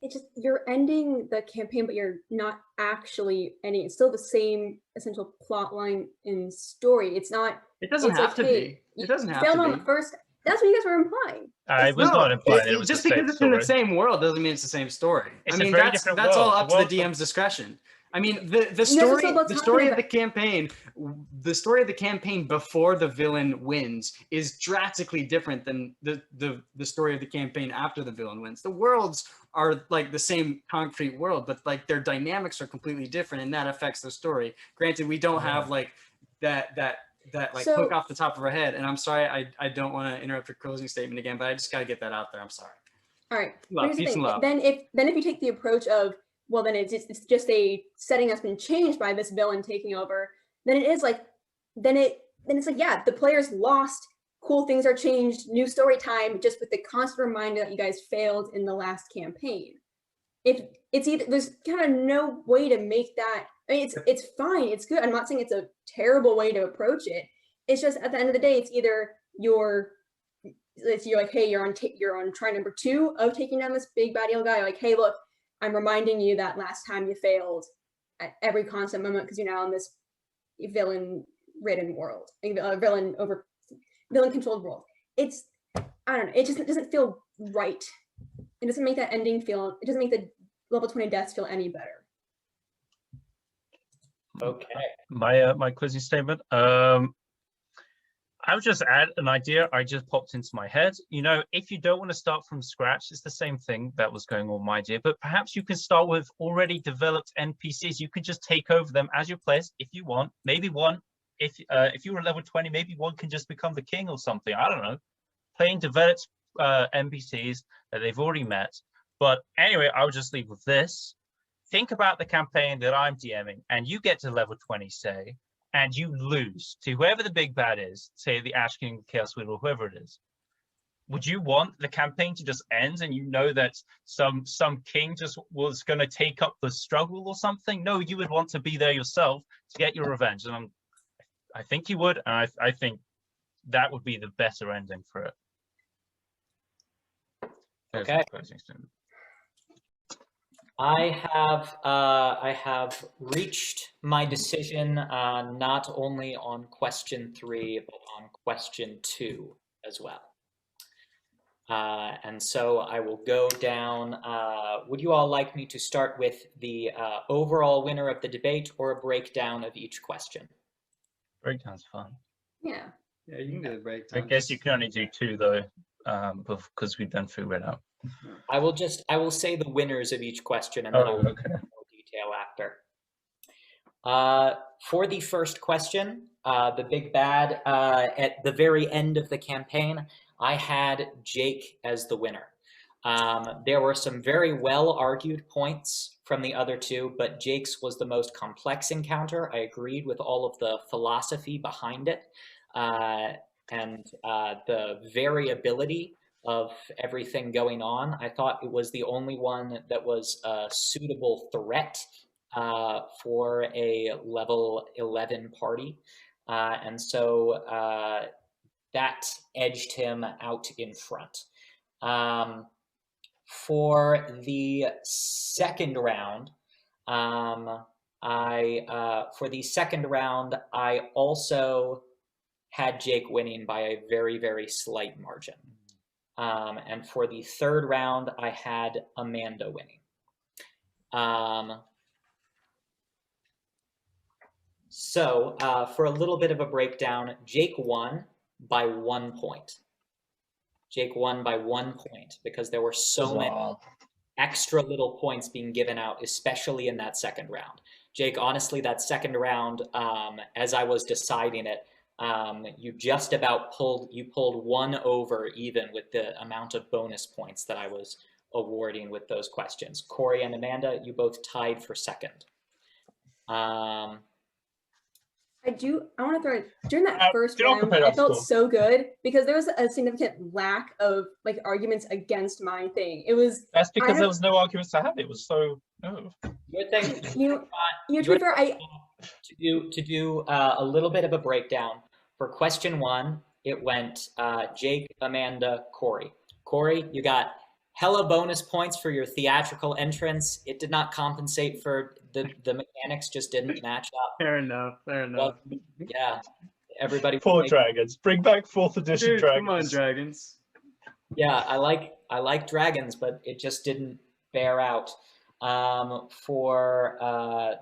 It's just you're ending the campaign, but you're not actually ending. It's still the same essential plot line in story. It's not. It doesn't it's have like, to hey, be. It doesn't you have failed to on be. the first. That's what you guys were implying. I was not implying it was just the same because it's in the story. same world doesn't mean it's the same story. It's I a mean, very that's different all world. up The to the world- DM's discretion. I mean, the guys are story still both the talking story of about- the story of the campaign before the villain wins is drastically different than the story of the campaign after the villain wins. The worlds are like the same concrete world, but like their dynamics are completely different, and that affects the story. Granted, we don't have like that like So- hook off the top of our head. And I'm sorry, I don't want to interrupt your closing statement again, but I just got to get that out there. I'm sorry. All right. Love, Here's the peace thing. and love. Then if you take the approach of, well, then it's just a setting that's been changed by this villain taking over, then it is like, then it's like, yeah, the players lost, cool things are changed, new story time, just with the constant reminder that you guys failed in the last campaign. If it's either, there's kind of no way to make that. I mean, it's fine, it's good. I'm not saying it's a terrible way to approach it. It's just at the end of the day, it's either you're like, hey, you're on try number 2 of taking down this big bad evil guy. You're like, hey, look, I'm reminding you that last time you failed at every constant moment because you're now in this villain-ridden world, villain-controlled world. It's, I don't know, it just doesn't feel right. It doesn't make that ending feel. It doesn't make the level 20 deaths feel any better. Okay. My closing statement. I would just add an idea I just popped into my head. You know, if you don't want to start from scratch, it's the same thing that was going on my idea, but perhaps you can start with already developed NPCs. You can just take over them as your players if you want. Maybe one, if you were level 20, maybe one can just become the king or something. I don't know. Playing developed NPCs that they've already met. But anyway, I'll just leave with this. Think about the campaign that I'm DMing, and you get to level 20, say, and you lose to whoever the big bad is, say the Ash King, Chaos Wheel, or whoever it is. Would you want the campaign to just end and you know that some king just was going to take up the struggle or something? No, you would want to be there yourself to get your revenge. And I think you would, and I think that would be the better ending for it. There's Okay. my closing statement. I have reached my decision not only on question 3 but on question 2 as well. And so I will go down. Would you all like me to start with the overall winner of the debate or a breakdown of each question? Breakdown's fun. Yeah. Yeah, you can do the I breakdown. guess you can only do 2 though, because we've done figure it out. I will say the winners of each question and then I'll Oh, go okay. into more detail after. For the first question, the big bad, at the very end of the campaign, I had Jake as the winner. There were some very well argued points from the other 2, but Jake's was the most complex encounter. I agreed with all of the philosophy behind it, and the variability of everything going on. I thought it was the only one that was a suitable threat for a level 11 party. And so that edged him out in front. For the second round, I also had Jake winning by a very, very slight margin. And for the third round, I had Amanda winning. So for a little bit of a breakdown, Jake won by 1 point. Jake won by 1 point because there were so many extra little points being given out, especially in that second round. Jake, honestly, that second round, as I was deciding it, you just about pulled one over even with the amount of bonus points that I was awarding with those questions. Corey and Amanda, you both tied for second. I want to throw during that first round, I felt so good because there was a significant lack of like arguments against my thing. That's because there was no arguments to have. It was so Good thing. To be fair, to do a little bit of a breakdown for question 1, it went Jake, Amanda, Corey. Corey, you got hella bonus points for your theatrical entrance. It did not compensate for the mechanics, just didn't match up. Fair enough. Well, yeah, everybody. Poor dragons. Bring back 4th edition dragons. Come on, dragons. Yeah, I like dragons, but it just didn't bear out. For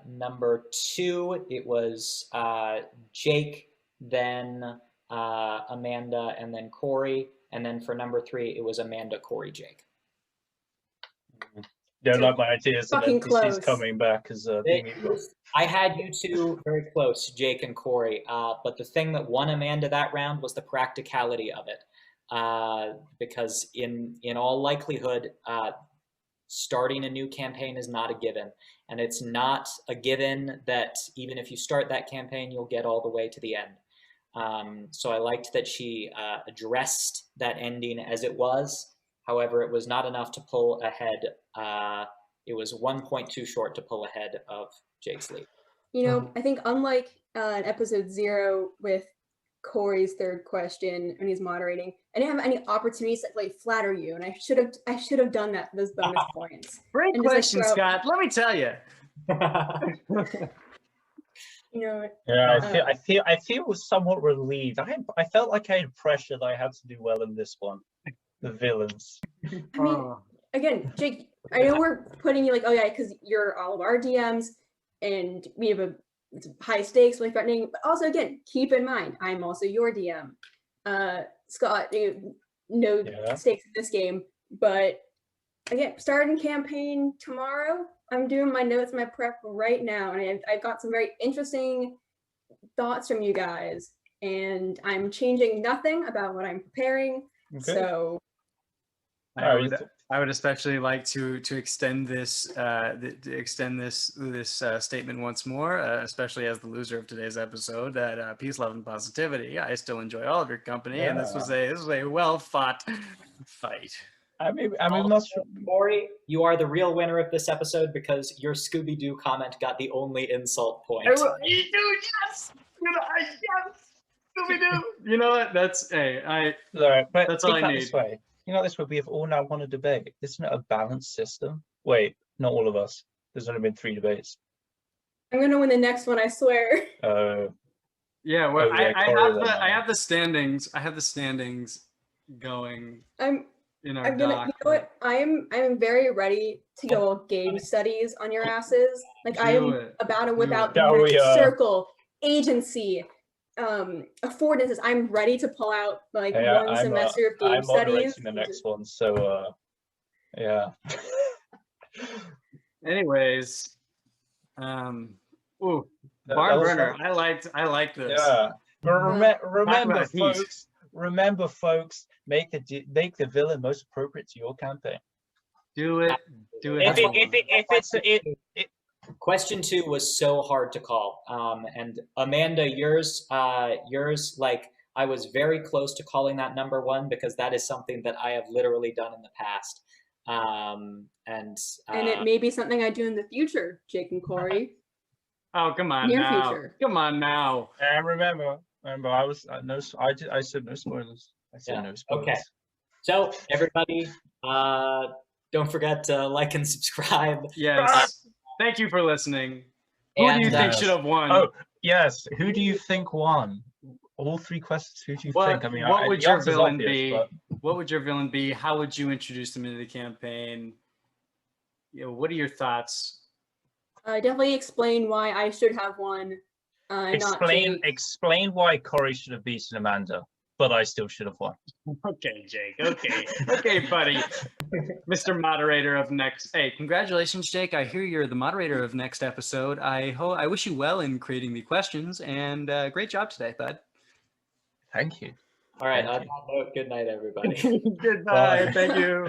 number 2, it was Jake, then Amanda, and then Corey. And then for number 3, it was Amanda, Corey, Jake. Don't like my ideas of NPCs coming back as I had you two very close, Jake and Corey. But the thing that won Amanda that round was the practicality of it. Because in all likelihood, starting a new campaign is not a given. And it's not a given that even if you start that campaign, you'll get all the way to the end. So I liked that she addressed that ending as it was. However, it was not enough to pull ahead. It was 1 point too short to pull ahead of Jake's lead. You know, I think unlike in episode 0 with Corey's third question when he's moderating, I didn't have any opportunities to like flatter you, and I should have done that for those bonus points. Great question, Scott. Let me tell you. You know. Yeah, I feel somewhat relieved. I felt like I had pressure that I had to do well in this one. The villains. I mean, again, Jake, I know we're putting you like, oh yeah, because you're all of our DMs, and we have it's high stakes, really threatening. But also, again, keep in mind, I'm also your DM. Scott, no stakes in this game, but again, starting campaign tomorrow. I'm doing my notes, my prep right now, and I've got some very interesting thoughts from you guys, and I'm changing nothing about what I'm preparing. Okay. So. I would especially like to extend this statement once more, especially as the loser of today's episode. That peace, love, and positivity. I still enjoy all of your company, and this was a well fought fight. I mean, Corey, you are the real winner of this episode because your Scooby-Doo comment got the only insult point. Yes, Scooby-Doo. You know what? That's that's all I need. You know, this way we have all now won a debate. Isn't it a balanced system? Wait, not all of us. There's only been 3 debates. I'm gonna win the next one, I swear. Yeah, well, I have the standings. I have the standings going. You know what? I'm very ready to go all game studies on your asses. Like I am about to whip out the circle, agency, affordances. I'm ready to pull out like one semester of game studies. I'm the next one, so yeah. Anyways, Barn I like this. Yeah. Remember, folks, make the villain most appropriate to your campaign. Do it. Question 2 was so hard to call. And Amanda, yours, like I was very close to calling that number 1 because that is something that I have literally done in the past. And it may be something I do in the future, Jake and Corey. Oh, come on Near now. Future. Come on now. And remember, I said no spoilers. I said no spoilers. Okay. So everybody, don't forget to like and subscribe. Yes. Thank you for listening. Who do you think should have won? Oh, yes. Who do you think won? All three questions. Who do you What, think? I mean, what would the your answer's villain obvious, be? but- What would your villain be? How would you introduce him into the campaign? You know, what are your thoughts? Definitely explain why I should have won. Not Jake. Explain why Corey should have beaten Amanda, but I still should have won. Okay, Jake. Okay. Okay, buddy. Mr. Moderator of next. Hey, congratulations, Jake. I hear you're the moderator of next episode. I wish you well in creating the questions, and great job today, bud. Thank you. All right, Thank on that note, good night, everybody. Goodbye. Bye. Thank you.